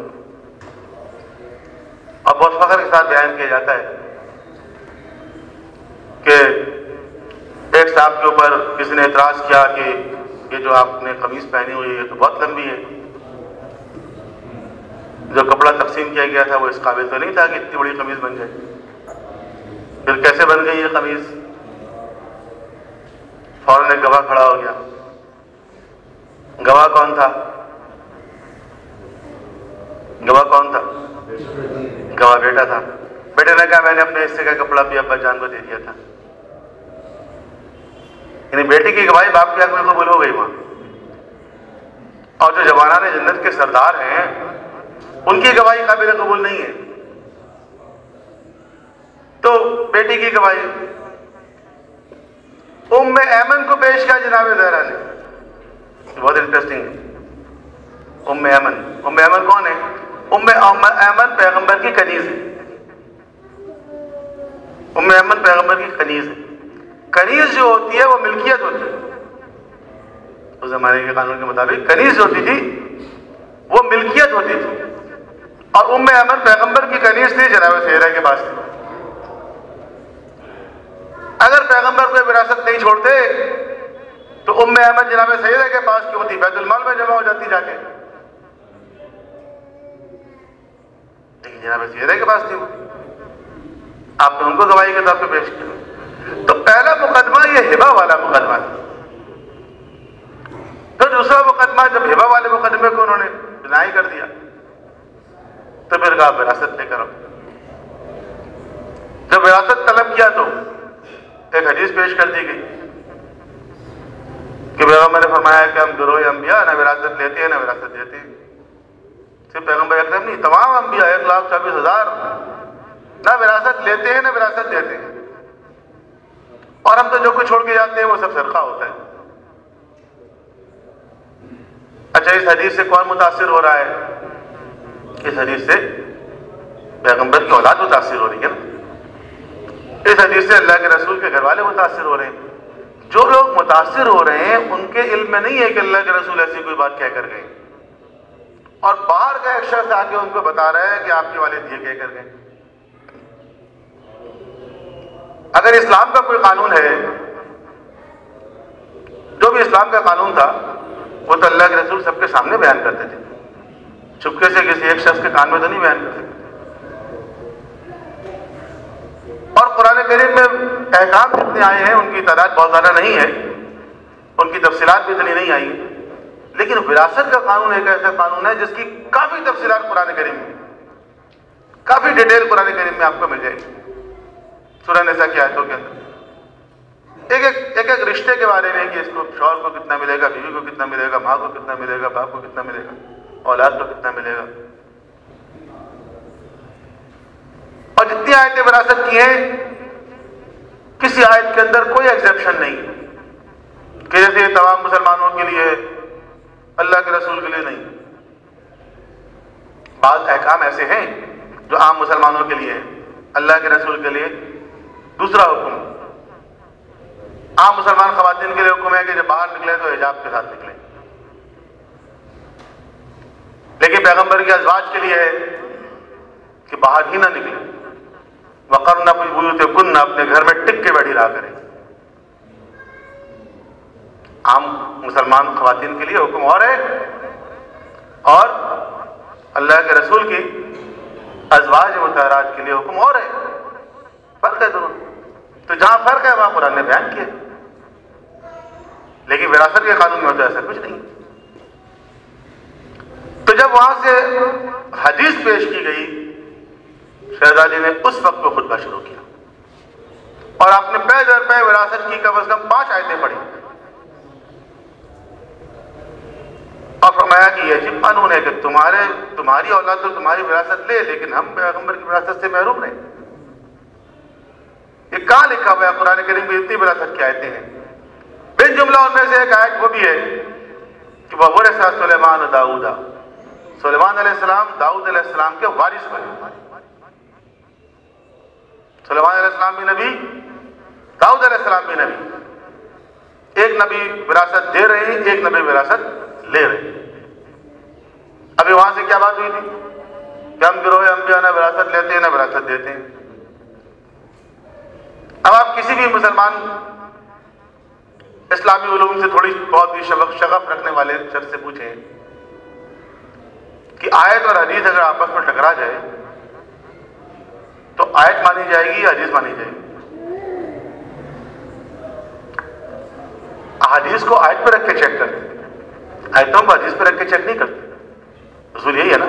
اور بہت فخر کے ساتھ بیان کیا جاتا ہے کہ ایک صاحب کے اوپر کسی نے اعتراض کیا کہ یہ جو آپ نے قمیص پہنی ہوئی ہے تو بہت لمبی ہے، جو کپڑا تقسیم کیا گیا تھا وہ اس قابل تو نہیں تھا کہ اتنی بڑی قمیص بن جائے، پھر کیسے بن گئی یہ قمیص؟ فوراً ایک گواہ کھڑا ہو گیا۔ گواہ کون تھا؟ گواہ کون تھا؟ گواہ بیٹا تھا۔ بیٹے نے کہا میں نے اپنے حصے کا کپڑا بھی ابا جان کو دے دیا تھا، یعنی بیٹی کی گواہی باپ کے حق میں قبول ہو گئی وہاں۔ اور جو جوانان جنت کے سردار ہیں ان کی گواہی قابل قبول نہیں ہے، تو بیٹی کی گواہی ام ایمن کو پیش کیا جناب زہرا نے، بہت انٹرسٹنگ ہے۔ ام ایمن کون ہے؟ ام ایمن پیغمبر کی کنیز ہے، ام ایمن پیغمبر کی کنیز ہے۔ کنیز جو ہوتی ہے وہ ملکیت ہوتی ہے، اس زمانے کے قانون کے مطابق کنیز ہوتی تھی وہ ملکیت ہوتی تھی، اور ام ایمن پیغمبر کی کنیز تھی، جناب سیدہ کے پاس تھی۔ اگر پیغمبر کو وراثت نہیں چھوڑتے تو ام ایمن جناب سیدہ کے پاس کیوں تھی؟ بیت المال میں جمع ہو جاتی جا کے، لیکن جناب سیدہ کے پاس تھی وہ، آپ نے ان کو گواہی کے طور پہ پیش کیا۔ تو پہلا مقدمہ یہ ہبہ والا مقدمہ تھا۔ تو دوسرا مقدمہ جب ہبہ والے مقدمے کو انہوں نے ڈینائی کر دیا تو پھر کہا وراثت لے کر آؤ۔ جب وراثت طلب کیا تو ایک حدیث پیش کر دی گئی کہ پیغمبر نے فرمایا کہ ہم گروہ انبیاء نہ وراثت لیتے ہیں نہ وراثت دیتے ہیں۔ صرف پیغمبر اکرم نہیں، تمام انبیاء 1,24,000 نہ وراثت لیتے ہیں نہ وراثت دیتے ہیں، اور ہم تو جو کچھ چھوڑ کے جاتے ہیں وہ سب صدقہ ہوتا ہے۔ اچھا، اس حدیث سے کون متاثر ہو رہا ہے؟ اس حدیث سے پیغمبر کی اولاد متاثر ہو رہی ہے نا، اس حدیث سے اللہ کے رسول کے گھر والے متاثر ہو رہے ہیں۔ جو لوگ متاثر ہو رہے ہیں ان کے علم میں نہیں ہے کہ اللہ کے رسول ایسی کوئی بات کہہ کر گئے، اور باہر کا ایک شخص آ کے ان کو بتا رہا ہے کہ آپ کے والد یہ کہہ کر گئے۔ اگر اسلام کا کوئی قانون ہے، جو بھی اسلام کا قانون تھا وہ تو اللہ کے رسول سب کے سامنے بیان کرتے تھے، چپکے سے کسی ایک شخص کے کان میں تو نہیں بیان کرتے۔ اور قرآن کریم میں احکام جتنے آئے ہیں ان کی تعداد بہت زیادہ نہیں ہے، ان کی تفصیلات بھی اتنی نہیں آئی، لیکن وراثت کا قانون ایک ایسا قانون ہے جس کی کافی تفصیلات قرآن کریم میں، کافی ڈیٹیل قرآن کریم میں آپ کو مل جائے گی سورہ نساء کی آیتوں کے اندر، ایک رشتے کے بارے میں کہ اس کو شوہر کو کتنا ملے گا، بیوی کو کتنا ملے گا، ماں کو کتنا ملے گا، باپ کو کتنا ملے گا، اولاد کو کتنا ملے گا۔ اور جتنی آیتیں وراثت کی ہیں کسی آیت کے اندر کوئی ایگزیپشن نہیں کہ جیسے یہ تمام مسلمانوں کے لیے اللہ کے رسول کے لیے نہیں۔ بعض احکام ایسے ہیں جو عام مسلمانوں کے لیے ہیں، اللہ کے رسول کے لیے دوسرا حکم، عام مسلمان خواتین کے لیے حکم ہے کہ جب باہر نکلے تو حجاب کے ساتھ نکلیں، لیکن پیغمبر کے ازواج کے لیے ہے کہ باہر ہی نہ نکلیں، وقرن فی بیوتکن، اپنے گھر میں ٹک کے بیٹھی رہا کریں۔ عام مسلمان خواتین کے لیے حکم اور ہے، اور اللہ کے رسول کی ازواج مطہرات کے لیے حکم اور ہے، فرق ہے دونوں۔ تو جہاں فرق ہے وہاں قرآن نے بیان کیا، لیکن وراثت کے قانون میں تو ایسا کچھ نہیں۔ تو جب وہاں سے حدیث پیش کی گئی، شہزادی نے اس وقت کو خطبہ شروع کیا اور آپ نے پے در پے وراثت کی کم از کم 5 آیتیں پڑھی اور فرمایا کہ یہ عجیب قانون ہے کہ تمہاری اولاد تو تمہاری وراثت لے، لیکن ہم پیغمبر کی وراثت سے محروم رہے۔ یہ کہاں لکھا ہوا ہے قرآن کریم میں اتنی وراثت کی آیتیں ہیں؟ بن جملہ ان میں سے ایک آیت وہ بھی ہے کہ وَوَرِثَ سُلَيْمَانُ دَاؤُدَ، سلیمان علیہ السلام داؤد علیہ السلام کے وارث بنے۔ سلیمان علیہ السلام بھی نبی، داؤد علیہ السلام بھی نبی، ایک نبی وراثت دے رہے ہیں، ایک نبی وراثت لے رہے ہیں۔ ابھی وہاں سے کیا بات ہوئی تھی کہ ہم گروہ انبیاء نہ وراثت لیتے ہیں نہ وراثت دیتے ہیں۔ اب آپ کسی بھی مسلمان اسلامی علوم سے تھوڑی بہت بھی شغف رکھنے والے شخص سے پوچھیں کہ آیت اور حدیث اگر آپس میں ٹکرا جائے تو آیت مانی جائے گی یا حدیث مانی جائے گی؟ حدیث کو آیت پہ رکھ کے چیک کرتے، آیتوں کو حدیث پہ رکھ کے چیک نہیں کرتے، اصول یہی ہے نا۔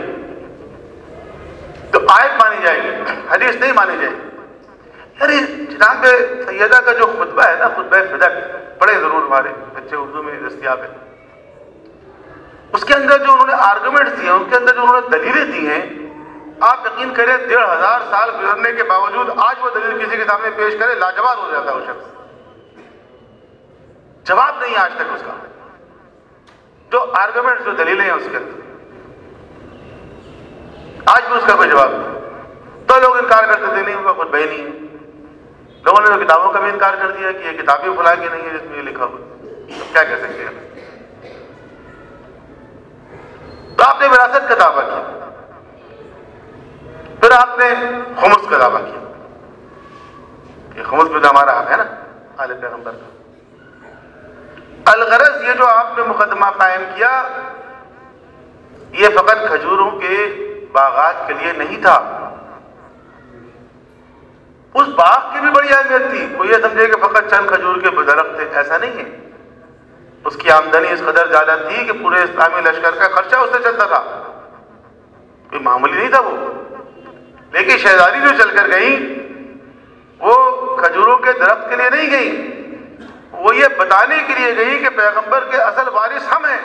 تو آیت مانی جائے گی، حدیث نہیں مانی جائے گی۔ یار جناب سیدہ کا جو خطبہ ہے نا، خطبہ فدق، پڑھے ضرور، ہمارے بچے اردو میں دستیاب ہے، اس کے اندر جو انہوں نے آرگومنٹس دیے ہیں، ان کے اندر جو انہوں نے دلیلیں دی ہیں، آپ یقین کریں 1500 سال گزرنے کے باوجود آج وہ دلیل کسی کے سامنے پیش کرے لاجواب ہو جاتا ہے وہ شخص، جواب نہیں آج تک اس کا، جو آرگومنٹس جو دلیلیں ہیں اس کے اندر آج بھی اس کا کوئی جواب نہیں۔ تو لوگ انکار کرتے تھے نہیں ان کا خطبہ ہی نہیں ہے، لوگوں نے تو کتابوں کا بھی انکار کر دیا کہ یہ کتابیں فلاں کی نہیں ہے جس میں یہ لکھا ہوا، کیا کہہ سکتے ہیں۔ تو آپ نے وراثت کا دعویٰ کیا، پھر آپ نے خمس کا دعویٰ کیا کہ خمس بھی تو ہمارا حق ہے نا آل پیغمبر کا۔ الغرض یہ جو آپ نے مقدمہ قائم کیا یہ فقط کھجوروں کے باغات کے لیے نہیں تھا، اس باغ کی بھی بڑی اہمیت تھی۔ کوئی یہ سمجھے کہ فقط چند کھجور کے درخت تھے، ایسا نہیں ہے۔ اس کی آمدنی اس قدر زیادہ تھی کہ پورے اسلامی لشکر کا خرچہ اس سے چلتا تھا، کوئی معمولی نہیں تھا وہ۔ لیکن شہزادی جو چل کر گئی وہ کھجوروں کے درخت کے لیے نہیں گئی، وہ یہ بتانے کے لیے گئی کہ پیغمبر کے اصل وارث ہم ہیں،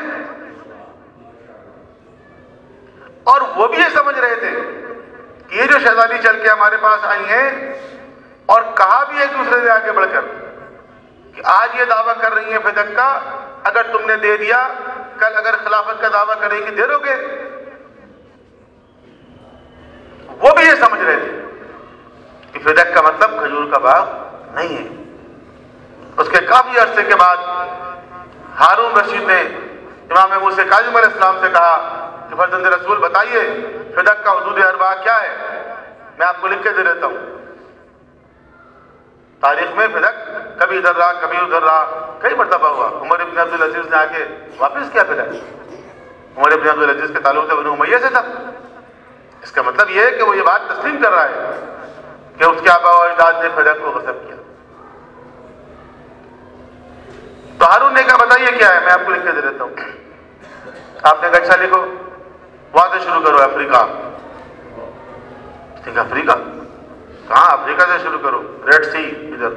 اور وہ بھی یہ سمجھ رہے تھے کہ یہ جو شہزادی چل کے ہمارے پاس آئی ہیں، اور کہا بھی ایک دوسرے سے آگے بڑھ کر کہ آج یہ دعویٰ کر رہی ہیں فدق کا، اگر تم نے دے دیا کل اگر خلافت کا دعویٰ کریں گی دے دو گے۔ وہ بھی یہ سمجھ رہے تھے کہ فدق کا مطلب کھجور کا باغ نہیں ہے۔ اس کے کافی عرصے کے بعد ہارون رشید نے امام موسیٰ کاظم علیہ السلام سے کہا کہ فرزند رسول بتائیے فدق کا حدود اربعہ کیا ہے، میں آپ کو لکھ کے دے دیتا ہوں۔ تاریخ میں فدق کبھی ادھر رہا کبھی ادھر رہا، کئی مرتبہ ہوا۔ عمر ابن عبدالعزیز نے آ کے واپس کیا فدق، عمر ابن عبدالعزیز کے تعلق سے بنو امیہ سے تھا۔ اس کا مطلب یہ ہے کہ وہ یہ بات تسلیم کر رہا ہے کہ اس کے آباء و اجداد نے فدق کو غصب کیا۔ تو ہارون نے کہا بتائیے کیا ہے، میں آپ کو لکھ کے دے دیتا ہوں۔ آپ نے کہا اچھا لکھو، وہاں سے شروع کرو، افریقہ۔ ٹھیک ہے، افریقہ کہاں؟ افریقہ سے شروع کرو، ریڈ سی ادھر۔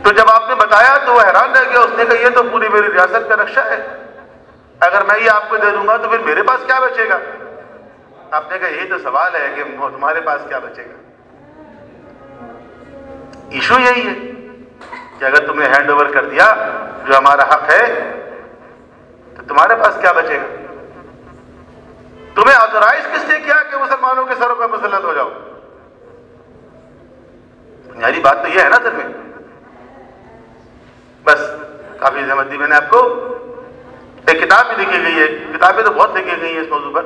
تو جب آپ نے بتایا تو وہ حیران رہ گیا، اس نے کہا یہ تو پوری میری ریاست کا نقشہ ہے، اگر میں یہ آپ کو دے دوں گا تو پھر میرے پاس کیا بچے گا؟ آپ نے کہا یہی تو سوال ہے کہ تمہارے پاس کیا بچے گا۔ ایشو یہی ہے کہ اگر تم نے ہینڈ اوور کر دیا جو ہمارا حق ہے تو تمہارے پاس کیا بچے گا؟ تمہیں آتھورائز کس نے کیا کہ مسلمانوں کے سروں پہ مسلط ہو جاؤ؟ یعنی بات تو یہ ہے نا سر میں. بس کافی زحمت دی میں نے آپ کو. ایک کتاب بھی لکھی گئی ہے, کتابیں تو بہت لکھی گئی ہیں اس موضوع پر,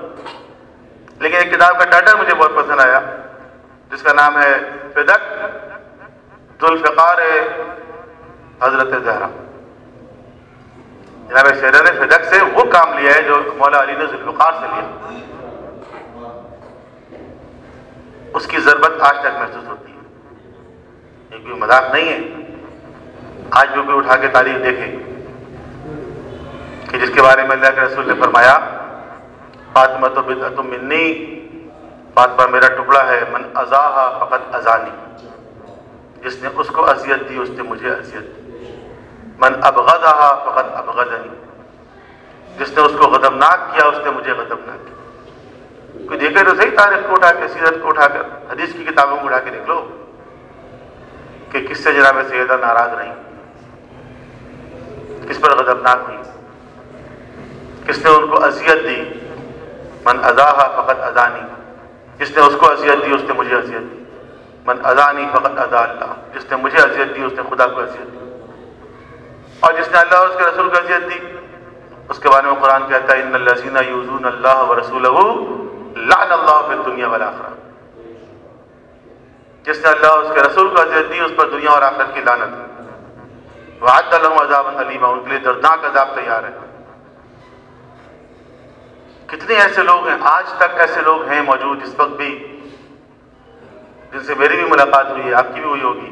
لیکن ایک کتاب کا ٹائٹل مجھے بہت پسند آیا جس کا نام ہے فدق ذوالفقار حضرت زہرا. جناب شہرہ نے فدق سے وہ کام لیا ہے جو مولا علی نے ذوالفقار سے لیا. اس کی ضربت آج تک محسوس ہوتی ہے, یہ کوئی مذاق نہیں ہے. آج بھی کوئی اٹھا کے تاریخ دیکھے کہ جس کے بارے میں اللہ کے رسول نے فرمایا فاطمہ تو بدعۃ منی, فاطمہ میرا ٹکڑا ہے, من اذاہا فقد اذانی, جس نے اس کو اذیت دی اس نے مجھے اذیت دی, من ابغضہا فقد ابغضنی, جس نے اس کو غضبناک کیا اس نے مجھے غضبناک کیا. کوئی دیکھے تو صحیح تاریخ کو اٹھا کے, سیرت کو اٹھا کر, حدیث کی کتابوں کو اٹھا کے دیکھ لو کہ کس سے جناب سیدہ ناراض رہی, کس پر غضبناک ہوئی, کس نے ان کو اذیت دی. من اذاہا فقد اذانی, جس نے اس کو اذیت دی اس نے مجھے اذیت دی. من اذانی فقد اذا اللہ, جس نے مجھے اذیت دی اس نے خدا کو اذیت دی. اور جس نے اللہ اور اس کے رسول کو اذیت دی اس کے بارے میں قرآن کہتا ہے ان الذین یؤذون اللہ ورسولہ لعن اللہ فی الدنیا والآخرہ. جس نے اللہ اور اس کے رسول کو اذیت دی اس پر دنیا اور آخرت کی لعنت ہے. وَأَعَدَّ لَهُمْ عَذَابًا أَلِيمًا, ان کے لیے دردناک عذاب تیار ہے. کتنے ایسے لوگ ہیں, آج تک ایسے لوگ ہیں موجود اس وقت بھی, جن سے میری بھی ملاقات ہوئی ہے, آپ کی بھی ہوئی ہوگی,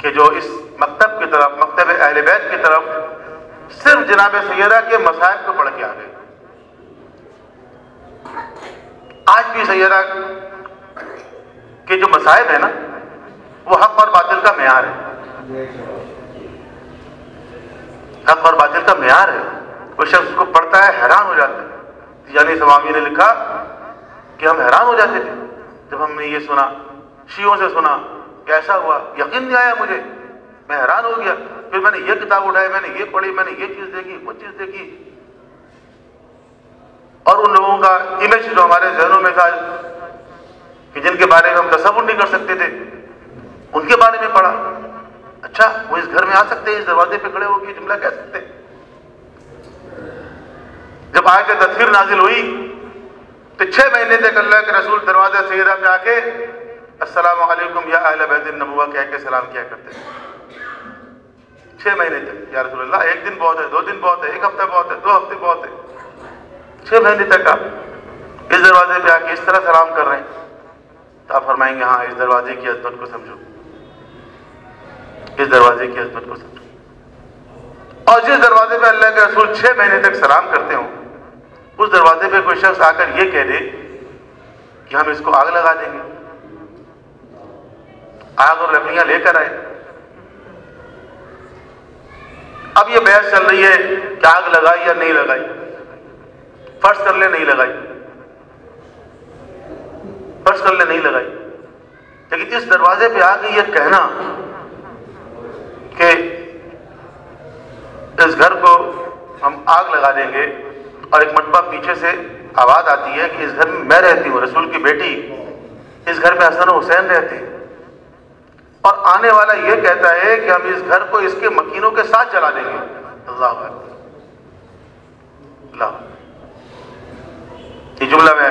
کہ جو اس مکتب کی طرف, مکتب اہل بیت کی طرف صرف جناب سیدہ کے مصائب کو پڑھ کے آ گئے. آج بھی سیدہ کے جو مصائب ہیں نا وہ حق اور باطل کا معیار ہے, حق اور باطل کا معیار ہے. وہ شخص کو پڑھتا ہے حیران ہو جاتا ہے. یعنی سوامی نے لکھا کہ ہم حیران ہو جاتے تھے جب ہم نے یہ سنا, شیعوں سے سنا کہ ایسا ہوا, یقین نہیں آیا مجھے, میں حیران ہو گیا. پھر میں نے یہ کتاب اٹھائی, میں نے یہ پڑھی, میں نے یہ چیز دیکھی, وہ چیز دیکھی, اور ان لوگوں کا امیج جو ہمارے ذہنوں میں تھا کہ جن کے بارے میں ہم تصور نہیں کر سکتے تھے ان کے بارے میں پڑھا. اچھا وہ اس گھر میں آ سکتے ہیں, اس دروازے پہ کھڑے ہو کے جملہ کہہ سکتے ہیں. جب آیت تطہیر نازل ہوئی تو 6 مہینے تک اللہ کے رسول دروازہ سیدہ پہ آ کے السلام علیکم یا اہل بیت النبوہ کہہ کے سلام کیا کرتے ہیں. 6 مہینے تک, یا رسول اللہ 1 دن بہت ہے, 2 دن بہت ہے, 1 ہفتہ بہت ہے, 2 ہفتے بہت ہے. 6 مہینے تک آپ اس دروازے پہ آ کے اس طرح سلام کر رہے ہیں. تو آپ فرمائیں گے ہاں اس دروازے کی عظمت کو سمجھو, اس دروازے کی عظمت کو سمجھو. اور جس دروازے پہ اللہ کے رسول 6 مہینے تک سلام کرتے ہوں, اس دروازے پہ کوئی شخص آ کر یہ کہہ دے کہ ہم اس کو آگ لگا دیں گے, آگ اور لکڑیاں لے کر آئے. اب یہ بحث چل رہی ہے کہ آگ لگائی یا نہیں لگائی, فرض کر لے نہیں لگائی, فرض کر لے نہیں لگائی. لیکن اس دروازے پہ آ کے یہ کہنا کہ اس گھر کو ہم آگ لگا دیں گے, اور ایک مرتبہ پیچھے سے آواز آتی ہے کہ اس گھر میں رہتی ہوں, رسول کی بیٹی, اس گھر میں حسن و حسین رہتے ہیں, اور آنے والا یہ کہتا ہے کہ ہم اس گھر کو اس کے مکینوں کے ساتھ جلا دیں گے. اللہ اکبر, اللہ. یہ جملہ میں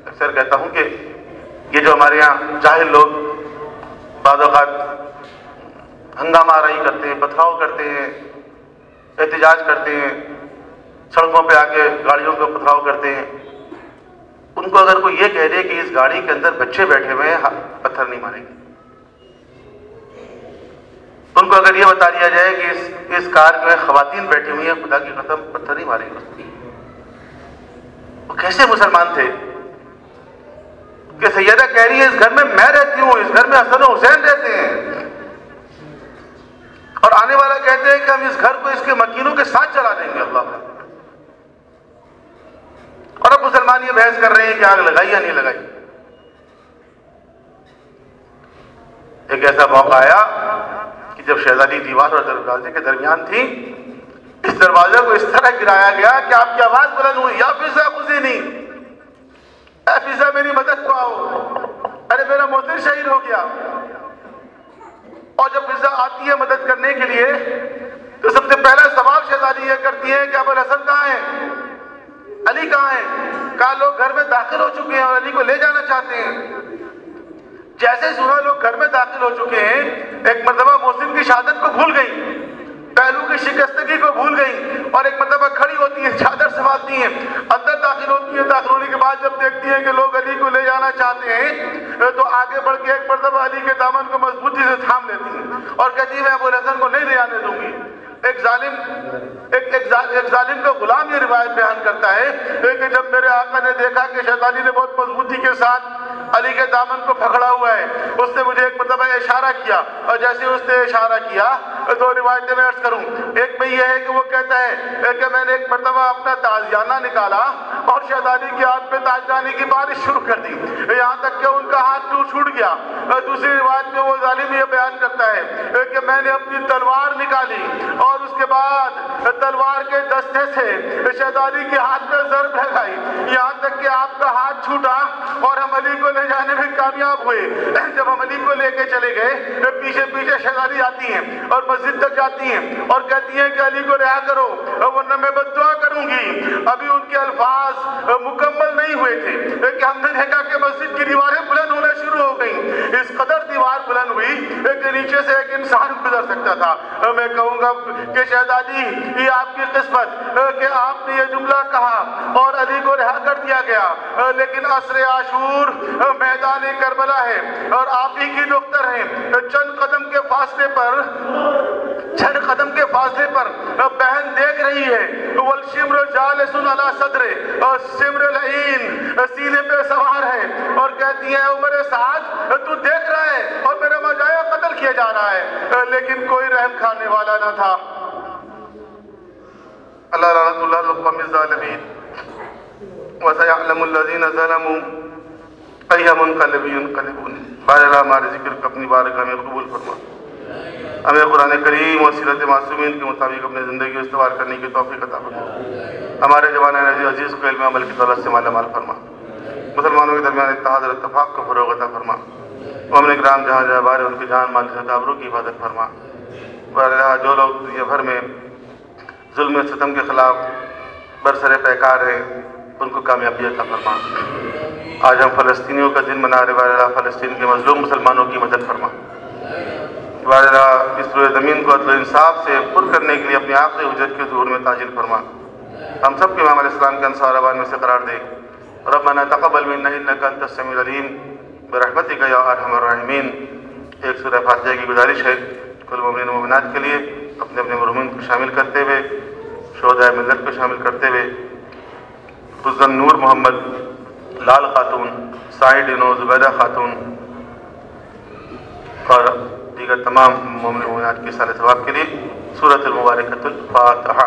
اکثر کہتا ہوں کہ یہ جو ہمارے یہاں جاہل لوگ بعض اوقات ہنگامہ آرائی کرتے ہیں, پتھراؤ کرتے ہیں, احتجاج کرتے ہیں, سڑکوں پہ آ کے گاڑیوں کو پتھراؤ کرتے ہیں, ان کو اگر کوئی یہ کہہ دے کہ اس گاڑی کے اندر بچے بیٹھے ہوئے ہیں پتھر نہیں ماریں گے, ان کو اگر یہ بتا دیا جائے کہ اس کار میں خواتین بیٹھی ہوئی ہیں, خدا کی قسم پتھر نہیں ماریں گے. وہ کیسے مسلمان تھے کہ سیدہ کہہ رہی ہے اس گھر میں رہتی ہوں, اس گھر میں حسن و حسین رہتے ہیں, اور آنے والا کہتے ہیں کہ ہم اس گھر کو اس کے مکینوں کے ساتھ چلا دیں گے. اللہ, اور اب مسلمان یہ بحث کر رہے ہیں کہ آگ لگائی یا نہیں لگائی. ایک ایسا موقع آیا کہ جب شہزادی دیوار اور دروازے کے درمیان تھی, اس دروازے کو اس طرح گرایا گیا کہ آپ کی آواز بلند ہوئی, یا فضا خذینی, اے فضا میری مدد کو آؤ, ارے میرا محسن شہید ہو گیا. اور جب مرزا آتی ہے مدد کرنے کے لیے تو سب سے پہلا سوال شہزادی یہ کرتی ہے کہ ابوالحسن کہاں ہیں، علی کہاں ہیں؟ کہا لوگ گھر میں داخل ہو چکے ہیں اور علی کو لے جانا چاہتے ہیں۔ جیسے سنا لوگ گھر میں داخل ہو چکے ہیں، ایک مرتبہ محسن کی شہادت کو بھول گئی، پہلو کی شکستگی کو بھول گئی، اور ایک مرتبہ کھڑی ہوتی ہیں، چادر سنبھالتی ہیں، اندر داخل ہوتی ہیں۔ داخل ہونے کے بعد جب دیکھتی ہیں کہ لوگ علی کو لے جانا چاہتے ہیں تو آگے بڑھ کے ایک مرتبہ علی کے دامن کو مضبوطی سے تھام لیتی ہیں اور کہتی ہے میں ابوالحسن کو نہیں لے جانے دوں گی۔ ایک ظالم کا غلام یہ روایت بیان کرتا ہے کہ جب میرے آقا نے دیکھا کہ شیطانی نے بہت مضبوطی کے ساتھ علی کے دامن کو پکڑا ہوا ہے، اس نے مجھے ایک مرتبہ اشارہ کیا، اور جیسے اس نے اشارہ کیا دو روایتیں میں عرض کروں۔ ایک میں یہ ہے کہ وہ کہتا ہے کہ میں نے ایک مرتبہ اپنا تازیانہ نکالا اور شہزادی کے ہاتھ پہ تازیانے کی بارش شروع کر دی، یہاں تک کہ ان کا ہاتھ چھوٹ گیا۔ دوسری روایت میں وہ ظالم یہ بیان کرتا ہے کہ میں نے اپنی تلوار نکالی اور اس کے بعد تلوار کے دستے سے شہزادی کے ہاتھ پہ ضرب لگائی، یہاں تک کہ آپ کا ہاتھ چھوٹا اور ہم علی کو لے جانے میں کامیاب ہوئے۔ جب ہم علی کو لے کے چلے گئے پیچھے پیچھے شہزادی آتی ہیں اور مسجد تک جاتی ہیں اور کہتی ہیں کہ علی کو رہا کرو ورنہ میں بد دعا کروں گی۔ ابھی ان کے الفاظ مکمل نہیں ہوئے تھے کہ ہم نے دیکھا کہ مسجد کی دیواریں بلند ہونا شروع ہو گئیں، اس قدر دیوار بلند ہوئی کہ نیچے سے ایک انسان گزر سکتا تھا۔ میں کہوں گا کہ شہزادی یہ آپ کی قسمت کہ آپ نے یہ جملہ کہا اور علی کو رہا کر دیا گیا، لیکن عصر عاشور میدان کربلا ہے اور آپ ہی کی دختر ہیں۔ چند قدم کے فاصلے پر بہن دیکھ رہی ہے، والشمر جالس علی صدر، اور سمر العین سینے پہ سوار ہے، اور کہتی ہے عمر سعد تو دیکھ رہا ہے اور میرا مجایا قتل کیا جا رہا ہے، لیکن کوئی رحم کھانے والا نہ تھا۔ اللہ لعنت اللہ القوم الظالمین وسيعلم الذين ظلموا أي منقلب ينقلبون۔ بارہ ہمارے ذکر کو اپنی بارگاہ میں قبول فرما، ہمیں قرآن کریم اور سیرت معصومین کے مطابق اپنی زندگی کو استوار کرنے کی توفیق عطا فرما، ہمارے جوان عزیز کو علم عمل کی دولت سے مالا مال فرما، مسلمانوں کے درمیان اتحاد اور اتفاق کو فروغ عطا فرما، مومن کرام جہاں جہاں بارے ان کی جان مال عزت آبرو کی حفاظت فرما۔ بارہ جو لوگ دنیا بھر میں ظلم و ستم کے خلاف برسر پیکار ہیں ان کو کامیابی عطا فرما۔ آج ہم فلسطینیوں کا دن منا رہے، بارہ فلسطین کے مظلوم مسلمانوں کی مدد فرما، بارہ اس روئے زمین کو عدل و انصاف سے پر کرنے کے لیے اپنی آخری حجت کے ظہور میں تاجل فرما، ہم سب کے امام علیہ السلام کے انصار ابان میں سے قرار دے۔ ربنا تقبل منا انک انت السمیع العلیم برحمتک یا ارحم الراحمین۔ ایک سورہ فاتحہ کی گزارش ہے کل مومنین و مومنات کے لیے، اپنے اپنے مرحومین کو شامل کرتے ہوئے، شہدائے ملت کو شامل کرتے ہوئے، حسن نور محمد، لال خاتون، سائد ڈینو، زبیدہ خاتون اور دیگر تمام مومن و مومنات کے صالح ثواب کے لیے سورۃ المبارکۃ الفاتحہ۔